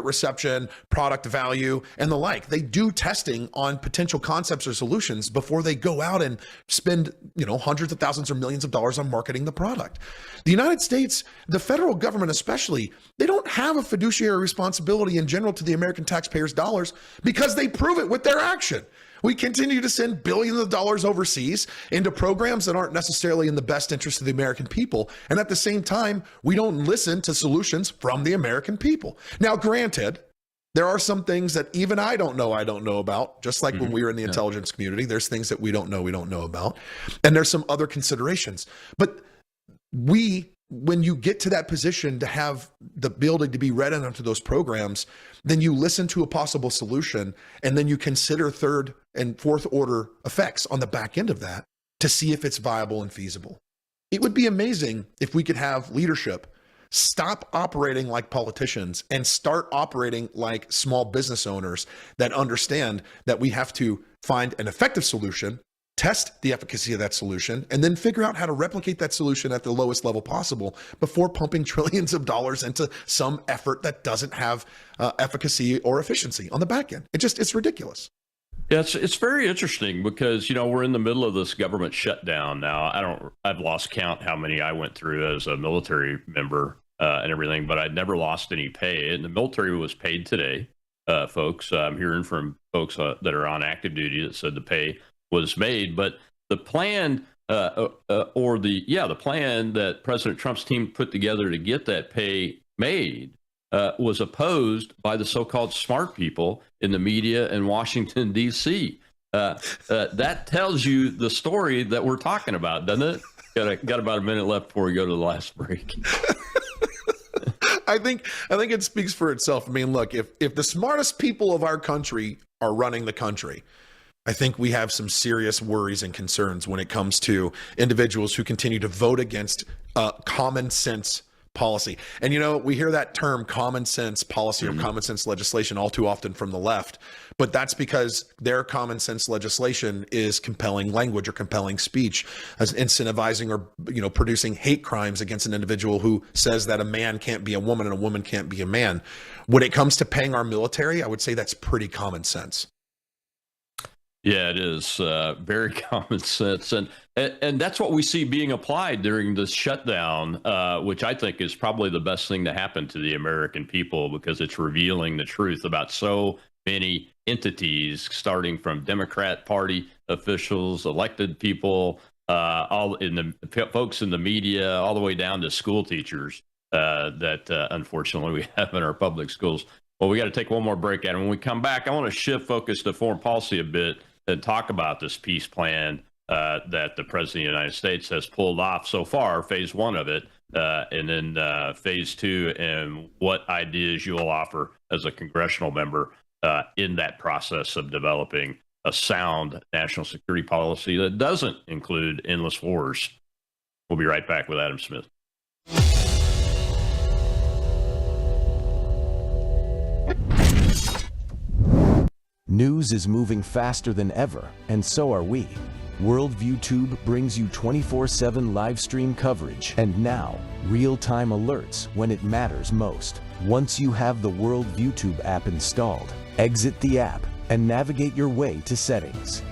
[SPEAKER 5] reception, product value, and the like. They do testing on potential concepts or solutions before they go out and spend, hundreds of thousands or millions of dollars on marketing the product. The United States, the federal government especially, they don't have a fiduciary responsibility in general to the American taxpayers' dollars because they prove it with their action. We continue to send billions of dollars overseas into programs that aren't necessarily in the best interest of the American people. And at the same time, we don't listen to solutions from the American people. Now, granted, there are some things that even I don't know about, just like when we were in the intelligence community. There's things that we don't know about. And there's some other considerations. But when you get to that position to have the ability to be read into those programs, then you listen to a possible solution, and then you consider third and fourth order effects on the back end of that to see if it's viable and feasible. It would be amazing if we could have leadership stop operating like politicians and start operating like small business owners that understand that we have to find an effective solution, test the efficacy of that solution, and then figure out how to replicate that solution at the lowest level possible before pumping trillions of dollars into some effort that doesn't have efficacy or efficiency on the back end. It's ridiculous.
[SPEAKER 4] Yeah, it's very interesting because, we're in the middle of this government shutdown now. I've lost count how many I went through as a military member and everything, but I'd never lost any pay. And the military was paid today, folks. I'm hearing from folks that are on active duty that said the pay was made, but the plan the plan that President Trump's team put together to get that pay made was opposed by the so-called smart people in the media in Washington, D.C. That tells you the story that we're talking about, doesn't it? Got about a minute left before we go to the last break.
[SPEAKER 5] I think it speaks for itself. I mean, look, if the smartest people of our country are running the country, I think we have some serious worries and concerns when it comes to individuals who continue to vote against common sense policy. And, we hear that term common sense policy or common sense legislation all too often from the left, but that's because their common sense legislation is compelling language or compelling speech, as incentivizing or, producing hate crimes against an individual who says that a man can't be a woman and a woman can't be a man. When it comes to paying our military, I would say that's pretty common sense.
[SPEAKER 4] Yeah, it is very common sense, and that's what we see being applied during this shutdown, which I think is probably the best thing to happen to the American people because it's revealing the truth about so many entities, starting from Democrat Party officials, elected people, all in the folks in the media, all the way down to school teachers that unfortunately we have in our public schools. Well, we got to take one more break, and when we come back, I want to shift focus to foreign policy a bit and talk about this peace plan that the President of the United States has pulled off so far, phase one of it, and then phase two, and what ideas you'll offer as a congressional member in that process of developing a sound national security policy that doesn't include endless wars. We'll be right back with Adam Smith.
[SPEAKER 15] News is moving faster than ever, and so are we. Worldview Tube brings you 24/7 live stream coverage and now real-time alerts when it matters most. Once you have the Worldview Tube app installed, exit the app and navigate your way to Settings.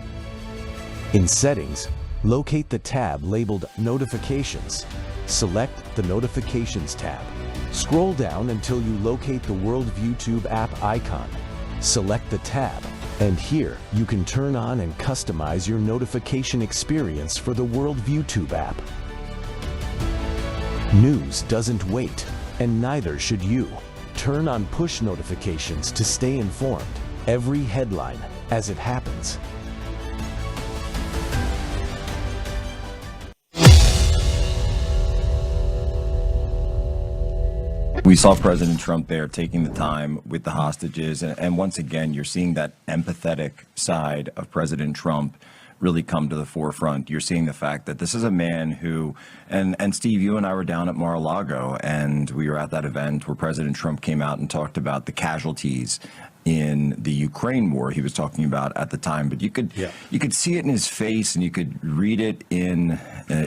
[SPEAKER 15] In Settings, locate the tab labeled Notifications. Select the Notifications tab. Scroll down until you locate the Worldview Tube app icon. Select the tab, and here you can turn on and customize your notification experience for the Worldview Tube app. News doesn't wait, and neither should you. Turn on push notifications to stay informed. Every headline as it happens.
[SPEAKER 14] We saw President Trump there taking the time with the hostages. And once again, you're seeing that empathetic side of President Trump really come to the forefront. You're seeing the fact that this is a man who, and Steve, you and I were down at Mar-a-Lago, and we were at that event where President Trump came out and talked about the casualties in the Ukraine war he was talking about at the time, but you could see it in his face and you could read it in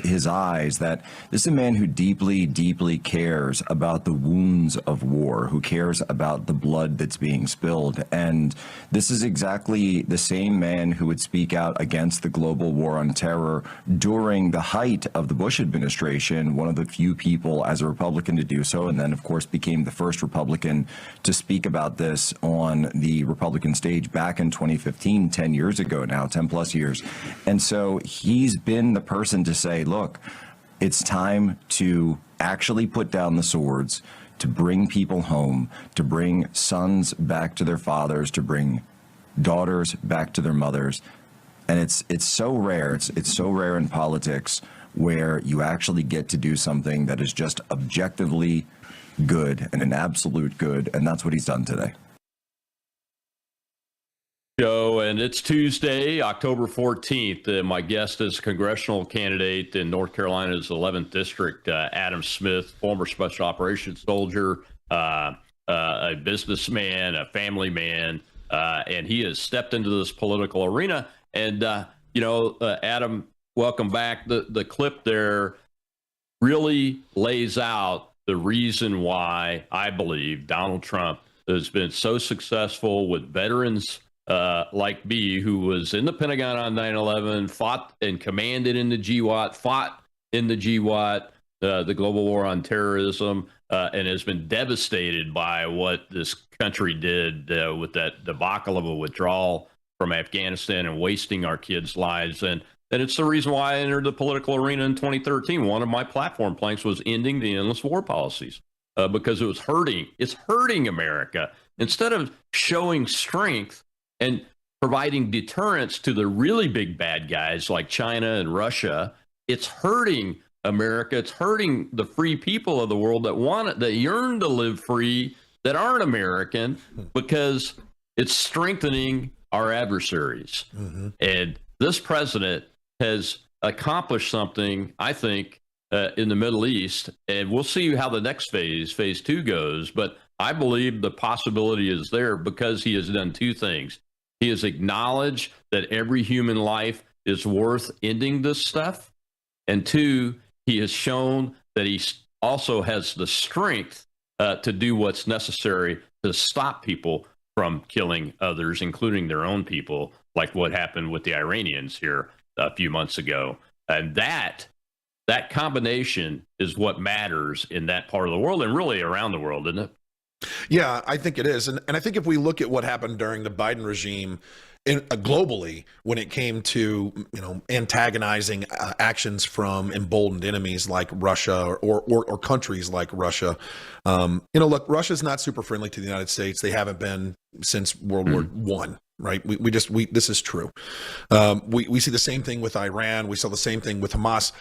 [SPEAKER 14] his eyes that this is a man who deeply, deeply cares about the wounds of war, who cares about the blood that's being spilled. And this is exactly the same man who would speak out against the global war on terror during the height of the Bush administration, one of the few people as a Republican to do so, and then, of course, became the first Republican to speak about this on the Republican stage back in 2015, 10 years ago now, 10 plus years. And so he's been the person to say, look, it's time to actually put down the swords, to bring people home, to bring sons back to their fathers, to bring daughters back to their mothers. And it's so rare. It's so rare in politics where you actually get to do something that is just objectively good and an absolute good. And that's what he's done today.
[SPEAKER 4] And it's Tuesday, October 14th. My guest is congressional candidate in North Carolina's 11th District, Adam Smith, former special operations soldier, a businessman, a family man, and he has stepped into this political arena. And, Adam, welcome back. The clip there really lays out the reason why I believe Donald Trump has been so successful with veterans like me, who was in the Pentagon on 9/11, fought and commanded in the GWAT, fought in the GWAT, the global war on terrorism, and has been devastated by what this country did with that debacle of a withdrawal from Afghanistan and wasting our kids' lives. And it's the reason why I entered the political arena in 2013. One of my platform planks was ending the endless war policies because it was hurting. It's hurting America. Instead of showing strength and providing deterrence to the really big bad guys like China and Russia, it's hurting America. It's hurting the free people of the world that yearn to live free, that aren't American, because it's strengthening our adversaries. Mm-hmm. And this president has accomplished something, I think, in the Middle East, and we'll see how the next phase 2 goes. But I believe the possibility is there because he has done two things. He has acknowledged that every human life is worth ending this stuff. And two, he has shown that he also has the strength to do what's necessary to stop people from killing others, including their own people, like what happened with the Iranians here a few months ago. And that combination is what matters in that part of the world and really around the world, isn't it?
[SPEAKER 5] Yeah, I think it is. And I think if we look at what happened during the Biden regime globally, when it came to, antagonizing actions from emboldened enemies like Russia or countries like Russia, look, Russia's not super friendly to the United States. They haven't been since World War I. Right. This is true. We see the same thing with Iran. We saw the same thing with Hamas.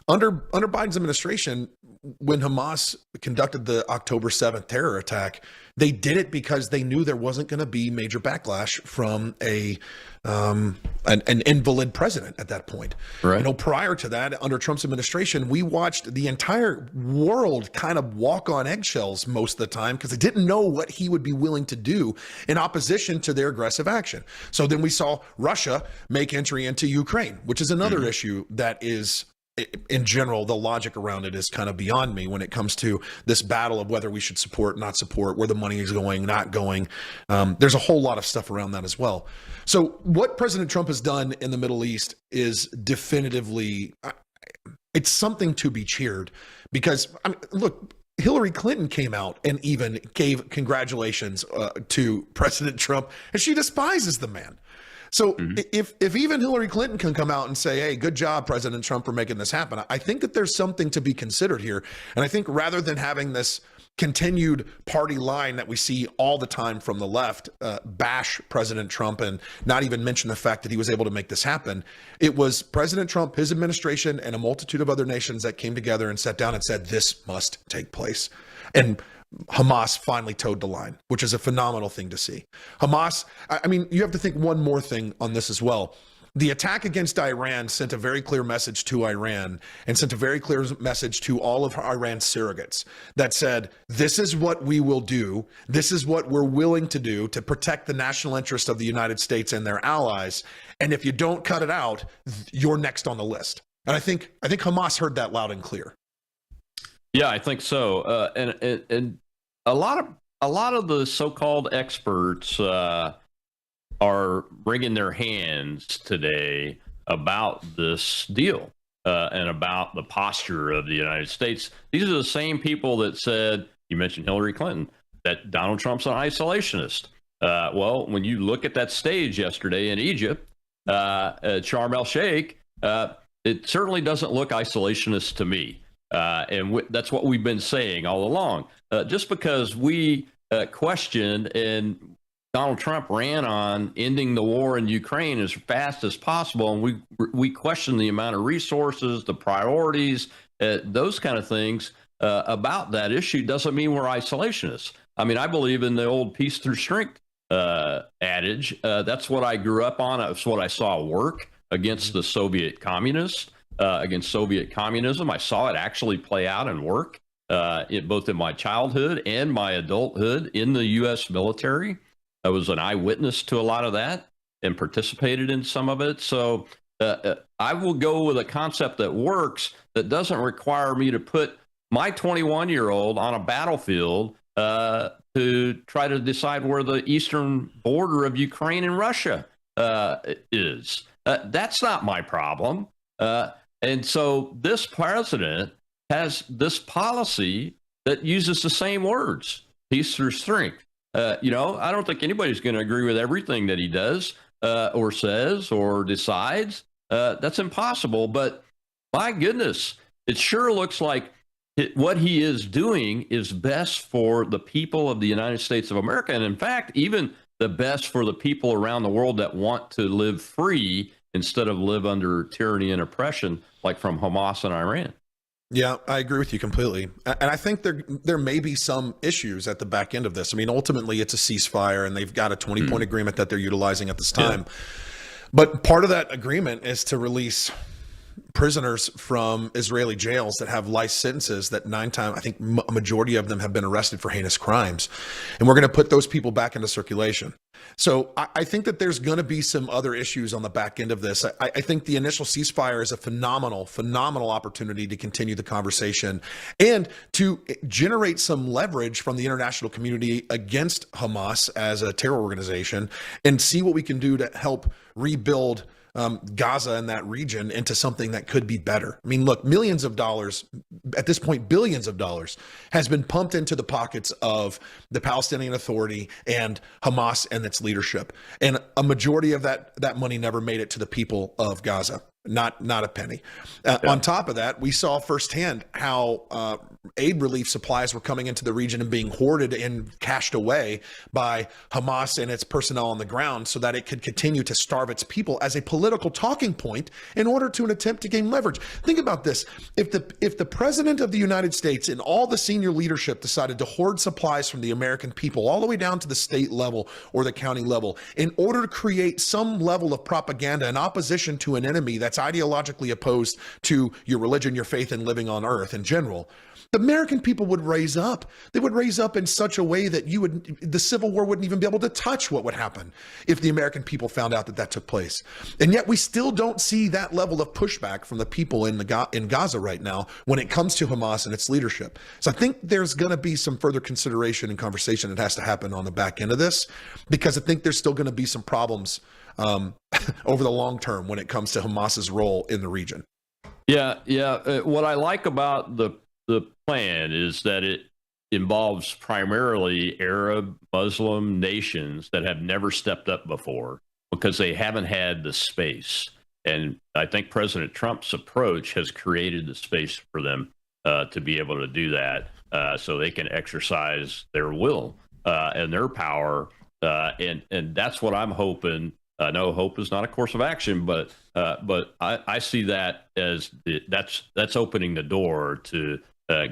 [SPEAKER 5] Under Biden's administration, when Hamas conducted the October 7th terror attack, they did it because they knew there wasn't going to be major backlash from an invalid president at that point. Right. Prior to that, under Trump's administration, we watched the entire world kind of walk on eggshells most of the time because they didn't know what he would be willing to do in opposition to their aggressive action. So then we saw Russia make entry into Ukraine, which is another issue that is, in general, the logic around it is kind of beyond me when it comes to this battle of whether we should support, not support, where the money is going, not going. There's a whole lot of stuff around that as well. So what President Trump has done in the Middle East is definitively, it's something to be cheered because, look, Hillary Clinton came out and even gave congratulations to President Trump, and she despises the man. So if even Hillary Clinton can come out and say, hey, good job, President Trump, for making this happen, I think that there's something to be considered here. And I think rather than having this continued party line that we see all the time from the left bash President Trump and not even mention the fact that he was able to make this happen, it was President Trump, his administration, and a multitude of other nations that came together and sat down and said, this must take place. And Hamas finally towed the line, which is a phenomenal thing to see. Hamas, you have to think one more thing on this as well. the attack against Iran sent a very clear message to Iran and sent a very clear message to all of Iran's surrogates that said, this is what we will do. This is what we're willing to do to protect the national interest of the United States and their allies. And if you don't cut it out, you're next on the list. And I think Hamas heard that loud and clear.
[SPEAKER 4] Yeah, I think so. And a lot of the so-called experts are wringing their hands today about this deal and about the posture of the United States. These are the same people that said, you mentioned Hillary Clinton, that Donald Trump's an isolationist. Well, when you look at that stage yesterday in Egypt, Sharm el-Sheikh, it certainly doesn't look isolationist to me. And that's what we've been saying all along. Just because we questioned and Donald Trump ran on ending the war in Ukraine as fast as possible, and we questioned the amount of resources, the priorities, those kind of things about that issue, doesn't mean we're isolationists. I mean, I believe in the old peace through strength adage. That's what I grew up on. That's what I saw work against the Soviet communists, against Soviet communism. I saw it actually play out and work both in my childhood and my adulthood in the U.S. military. I was an eyewitness to a lot of that and participated in some of it. So I will go with a concept that works, that doesn't require me to put my 21-year-old on a battlefield to try to decide where the eastern border of Ukraine and Russia is. That's not my problem. And so this president has this policy that uses the same words, peace through strength. I don't think anybody's going to agree with everything that he does or says or decides. That's impossible. But my goodness, it sure looks like what he is doing is best for the people of the United States of America. And in fact, even the best for the people around the world that want to live free instead of live under tyranny and oppression, like from Hamas and Iran.
[SPEAKER 5] Yeah, I agree with you completely. And I think there may be some issues at the back end of this. I mean, ultimately, it's a ceasefire, and they've got a 20-point agreement that they're utilizing at this time. Yeah. But part of that agreement is to release prisoners from Israeli jails that have life sentences that 9 times, I think a majority of them have been arrested for heinous crimes. And we're going to put those people back into circulation. So I think that there's going to be some other issues on the back end of this. I think the initial ceasefire is a phenomenal opportunity to continue the conversation and to generate some leverage from the international community against Hamas as a terror organization and see what we can do to help rebuild Gaza and that region into something that could be better. I mean, look, millions of dollars, at this point, billions of dollars has been pumped into the pockets of the Palestinian Authority and Hamas and its leadership. And a majority of that money never made it to the people of Gaza. Not a penny. On top of that, we saw firsthand how aid relief supplies were coming into the region and being hoarded and cached away by Hamas and its personnel on the ground so that it could continue to starve its people as a political talking point in order to attempt to gain leverage. Think about this. If the president of the United States and all the senior leadership decided to hoard supplies from the American people all the way down to the state level or the county level in order to create some level of propaganda in opposition to an enemy that's ideologically opposed to your religion, your faith, and living on earth in general, the American people would raise up. They would raise up in such a way that the Civil War wouldn't even be able to touch what would happen if the American people found out that took place. And yet we still don't see that level of pushback from the people in Gaza right now when it comes to Hamas and its leadership. So I think there's going to be some further consideration and conversation that has to happen on the back end of this, because I think there's still going to be some problems over the long term when it comes to Hamas's role in the region.
[SPEAKER 4] Yeah. What I like about the plan is that it involves primarily Arab Muslim nations that have never stepped up before because they haven't had the space. And I think President Trump's approach has created the space for them to be able to do that so they can exercise their will and their power. And that's what I'm hoping. I know hope is not a course of action, but I see that as that's opening the door to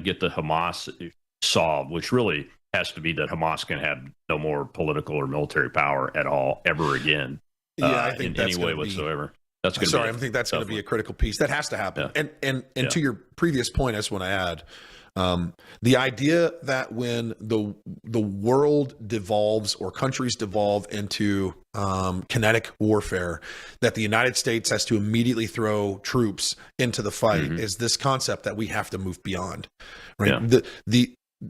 [SPEAKER 4] get the Hamas solved, which really has to be that Hamas can have no more political or military power at all ever again
[SPEAKER 5] I think
[SPEAKER 4] in any way whatsoever. That's going to
[SPEAKER 5] Sorry, I think that's going to be a critical piece. That has to happen. Yeah. And to your previous point, I just want to add, the idea that when the world devolves or countries devolve into kinetic warfare, that the United States has to immediately throw troops into the fight is this concept that we have to move beyond. Right? Yeah.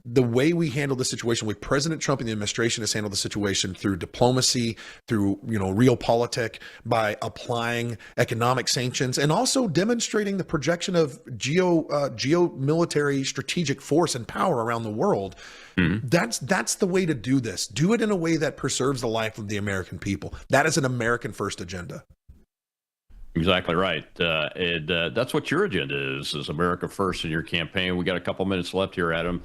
[SPEAKER 5] The way we handle the situation, with President Trump and the administration has handled the situation through diplomacy, through realpolitik, by applying economic sanctions, and also demonstrating the projection of geo-military strategic force and power around the world. That's the way to do this. Do it in a way that preserves the life of the American people. That is an American first agenda.
[SPEAKER 4] Exactly right. And that's what your agenda is America first in your campaign. We got a couple minutes left here, Adam.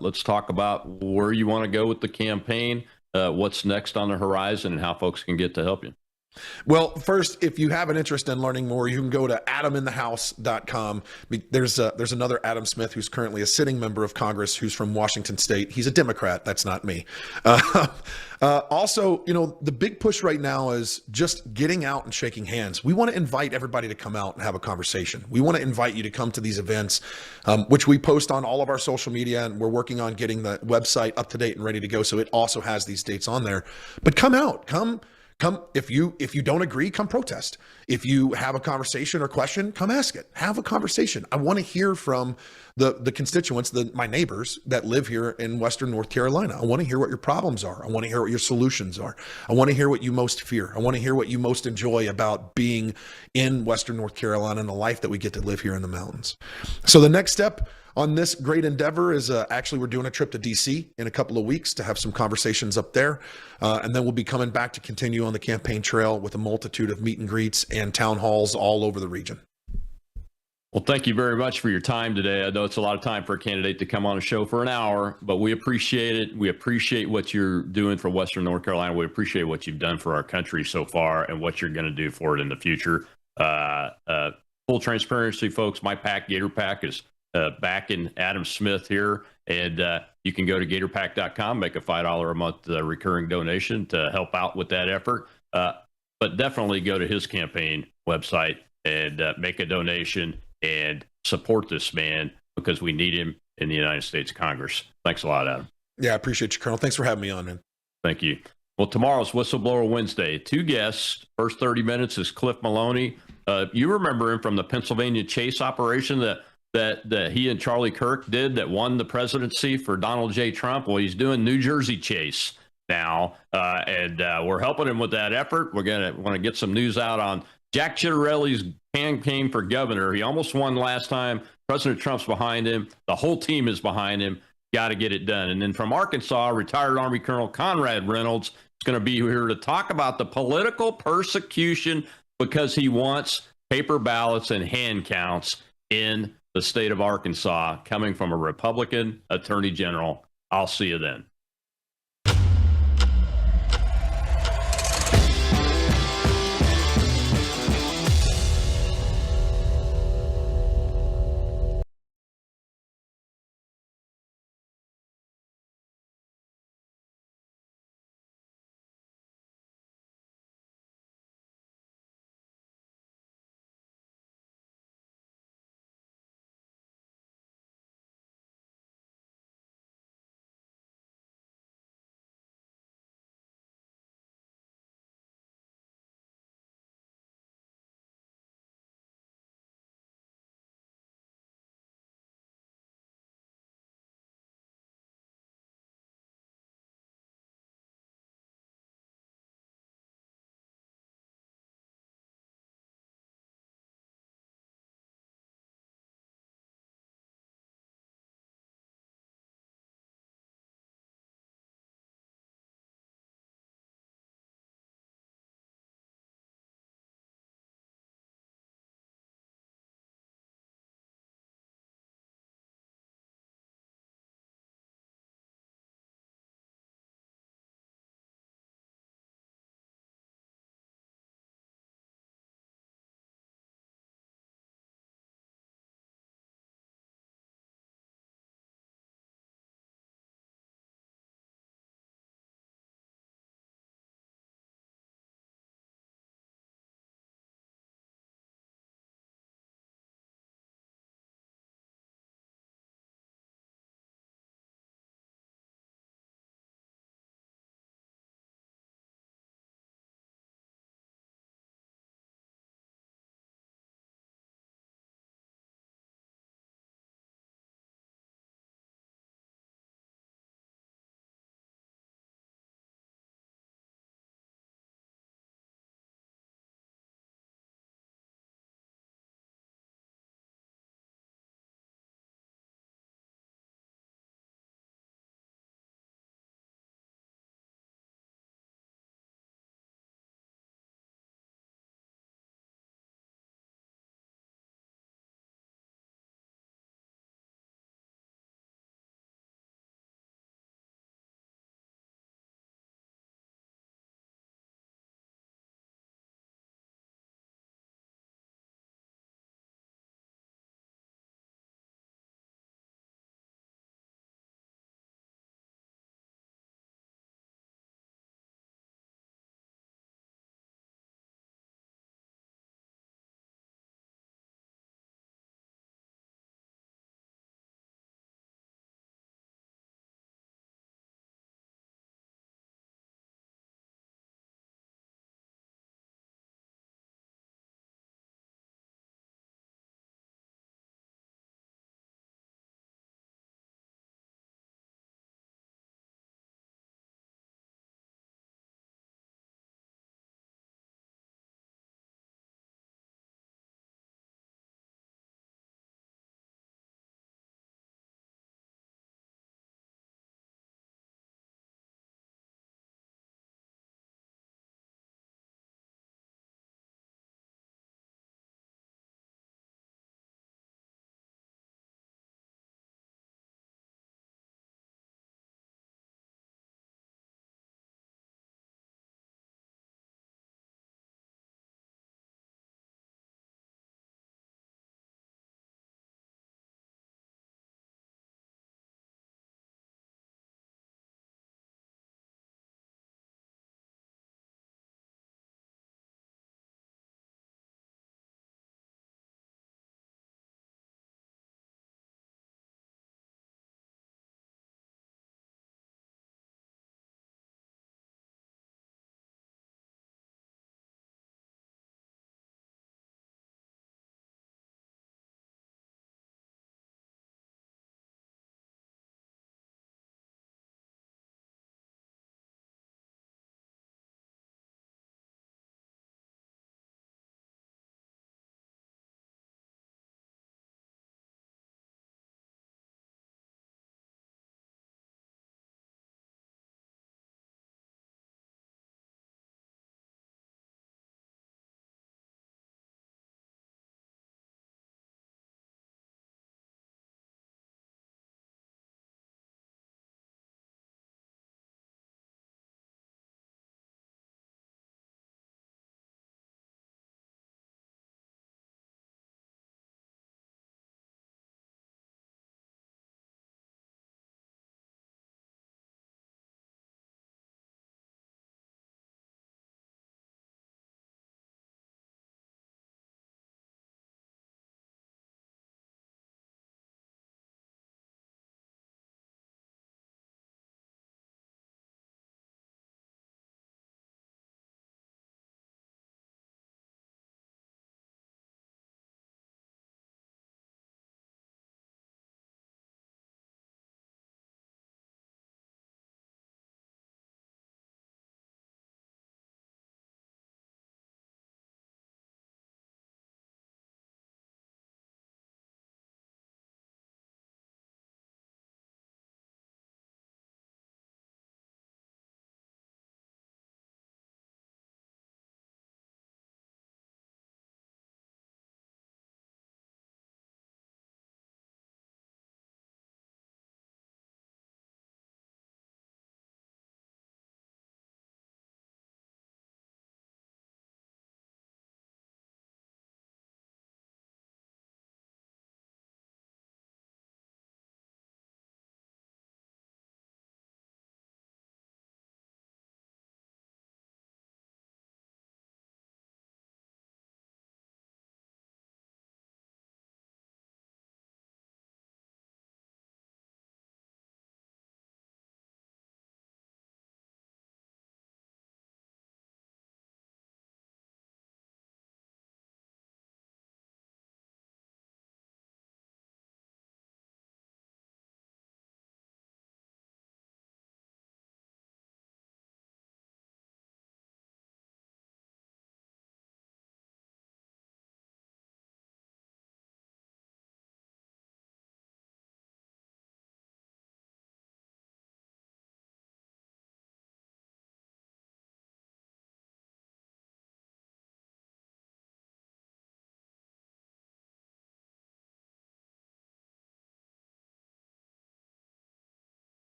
[SPEAKER 4] Let's talk about where you want to go with the campaign, what's next on the horizon, and how folks can get to help you.
[SPEAKER 5] Well, first, if you have an interest in learning more, you can go to adaminthehouse.com. There's another Adam Smith who's currently a sitting member of Congress who's from Washington State. He's a Democrat. That's not me. Also, the big push right now is just getting out and shaking hands. We want to invite everybody to come out and have a conversation. We want to invite you to come to these events, which we post on all of our social media, and we're working on getting the website up to date and ready to go. So it also has these dates on there. But come out, come. If you don't agree, come protest. If you have a conversation or question, come ask it. Have a conversation. I want to hear from the constituents, my neighbors that live here in Western North Carolina. I want to hear what your problems are. I want to hear what your solutions are. I want to hear what you most fear. I want to hear what you most enjoy about being in Western North Carolina and the life that we get to live here in the mountains. So the next step on this great endeavor is actually we're doing a trip to DC in a couple of weeks to have some conversations up there. And then we'll be coming back to continue on the campaign trail with a multitude of meet and greets and town halls all over the region.
[SPEAKER 4] Well, thank you very much for your time today. I know it's a lot of time for a candidate to come on a show for an hour, but we appreciate it. We appreciate what you're doing for Western North Carolina. We appreciate what you've done for our country so far and what you're going to do for it in the future. Full transparency, folks, my PAC, Gator PAC, is backing Adam Smith here, and you can go to GatorPack.com, make a $5 a month recurring donation to help out with that effort. But definitely go to his campaign website and make a donation and support this man, because we need him in the United States Congress. Thanks a lot, Adam.
[SPEAKER 5] Yeah, I appreciate you, Colonel. Thanks for having me on, man.
[SPEAKER 4] Thank you. Well, tomorrow's Whistleblower Wednesday. 2 guests. First 30 minutes is Cliff Maloney. You remember him from the Pennsylvania Chase operation that he and Charlie Kirk did that won the presidency for Donald J. Trump. Well, he's doing New Jersey Chase now, and we're helping him with that effort. We're going to get some news out on Jack Ciattarelli's campaign for governor. He almost won last time. President Trump's behind him. The whole team is behind him. Got to get it done. And then from Arkansas, retired Army Colonel Conrad Reynolds is going to be here to talk about the political persecution because he wants paper ballots and hand counts in the state of Arkansas coming from a Republican attorney general. I'll see you then.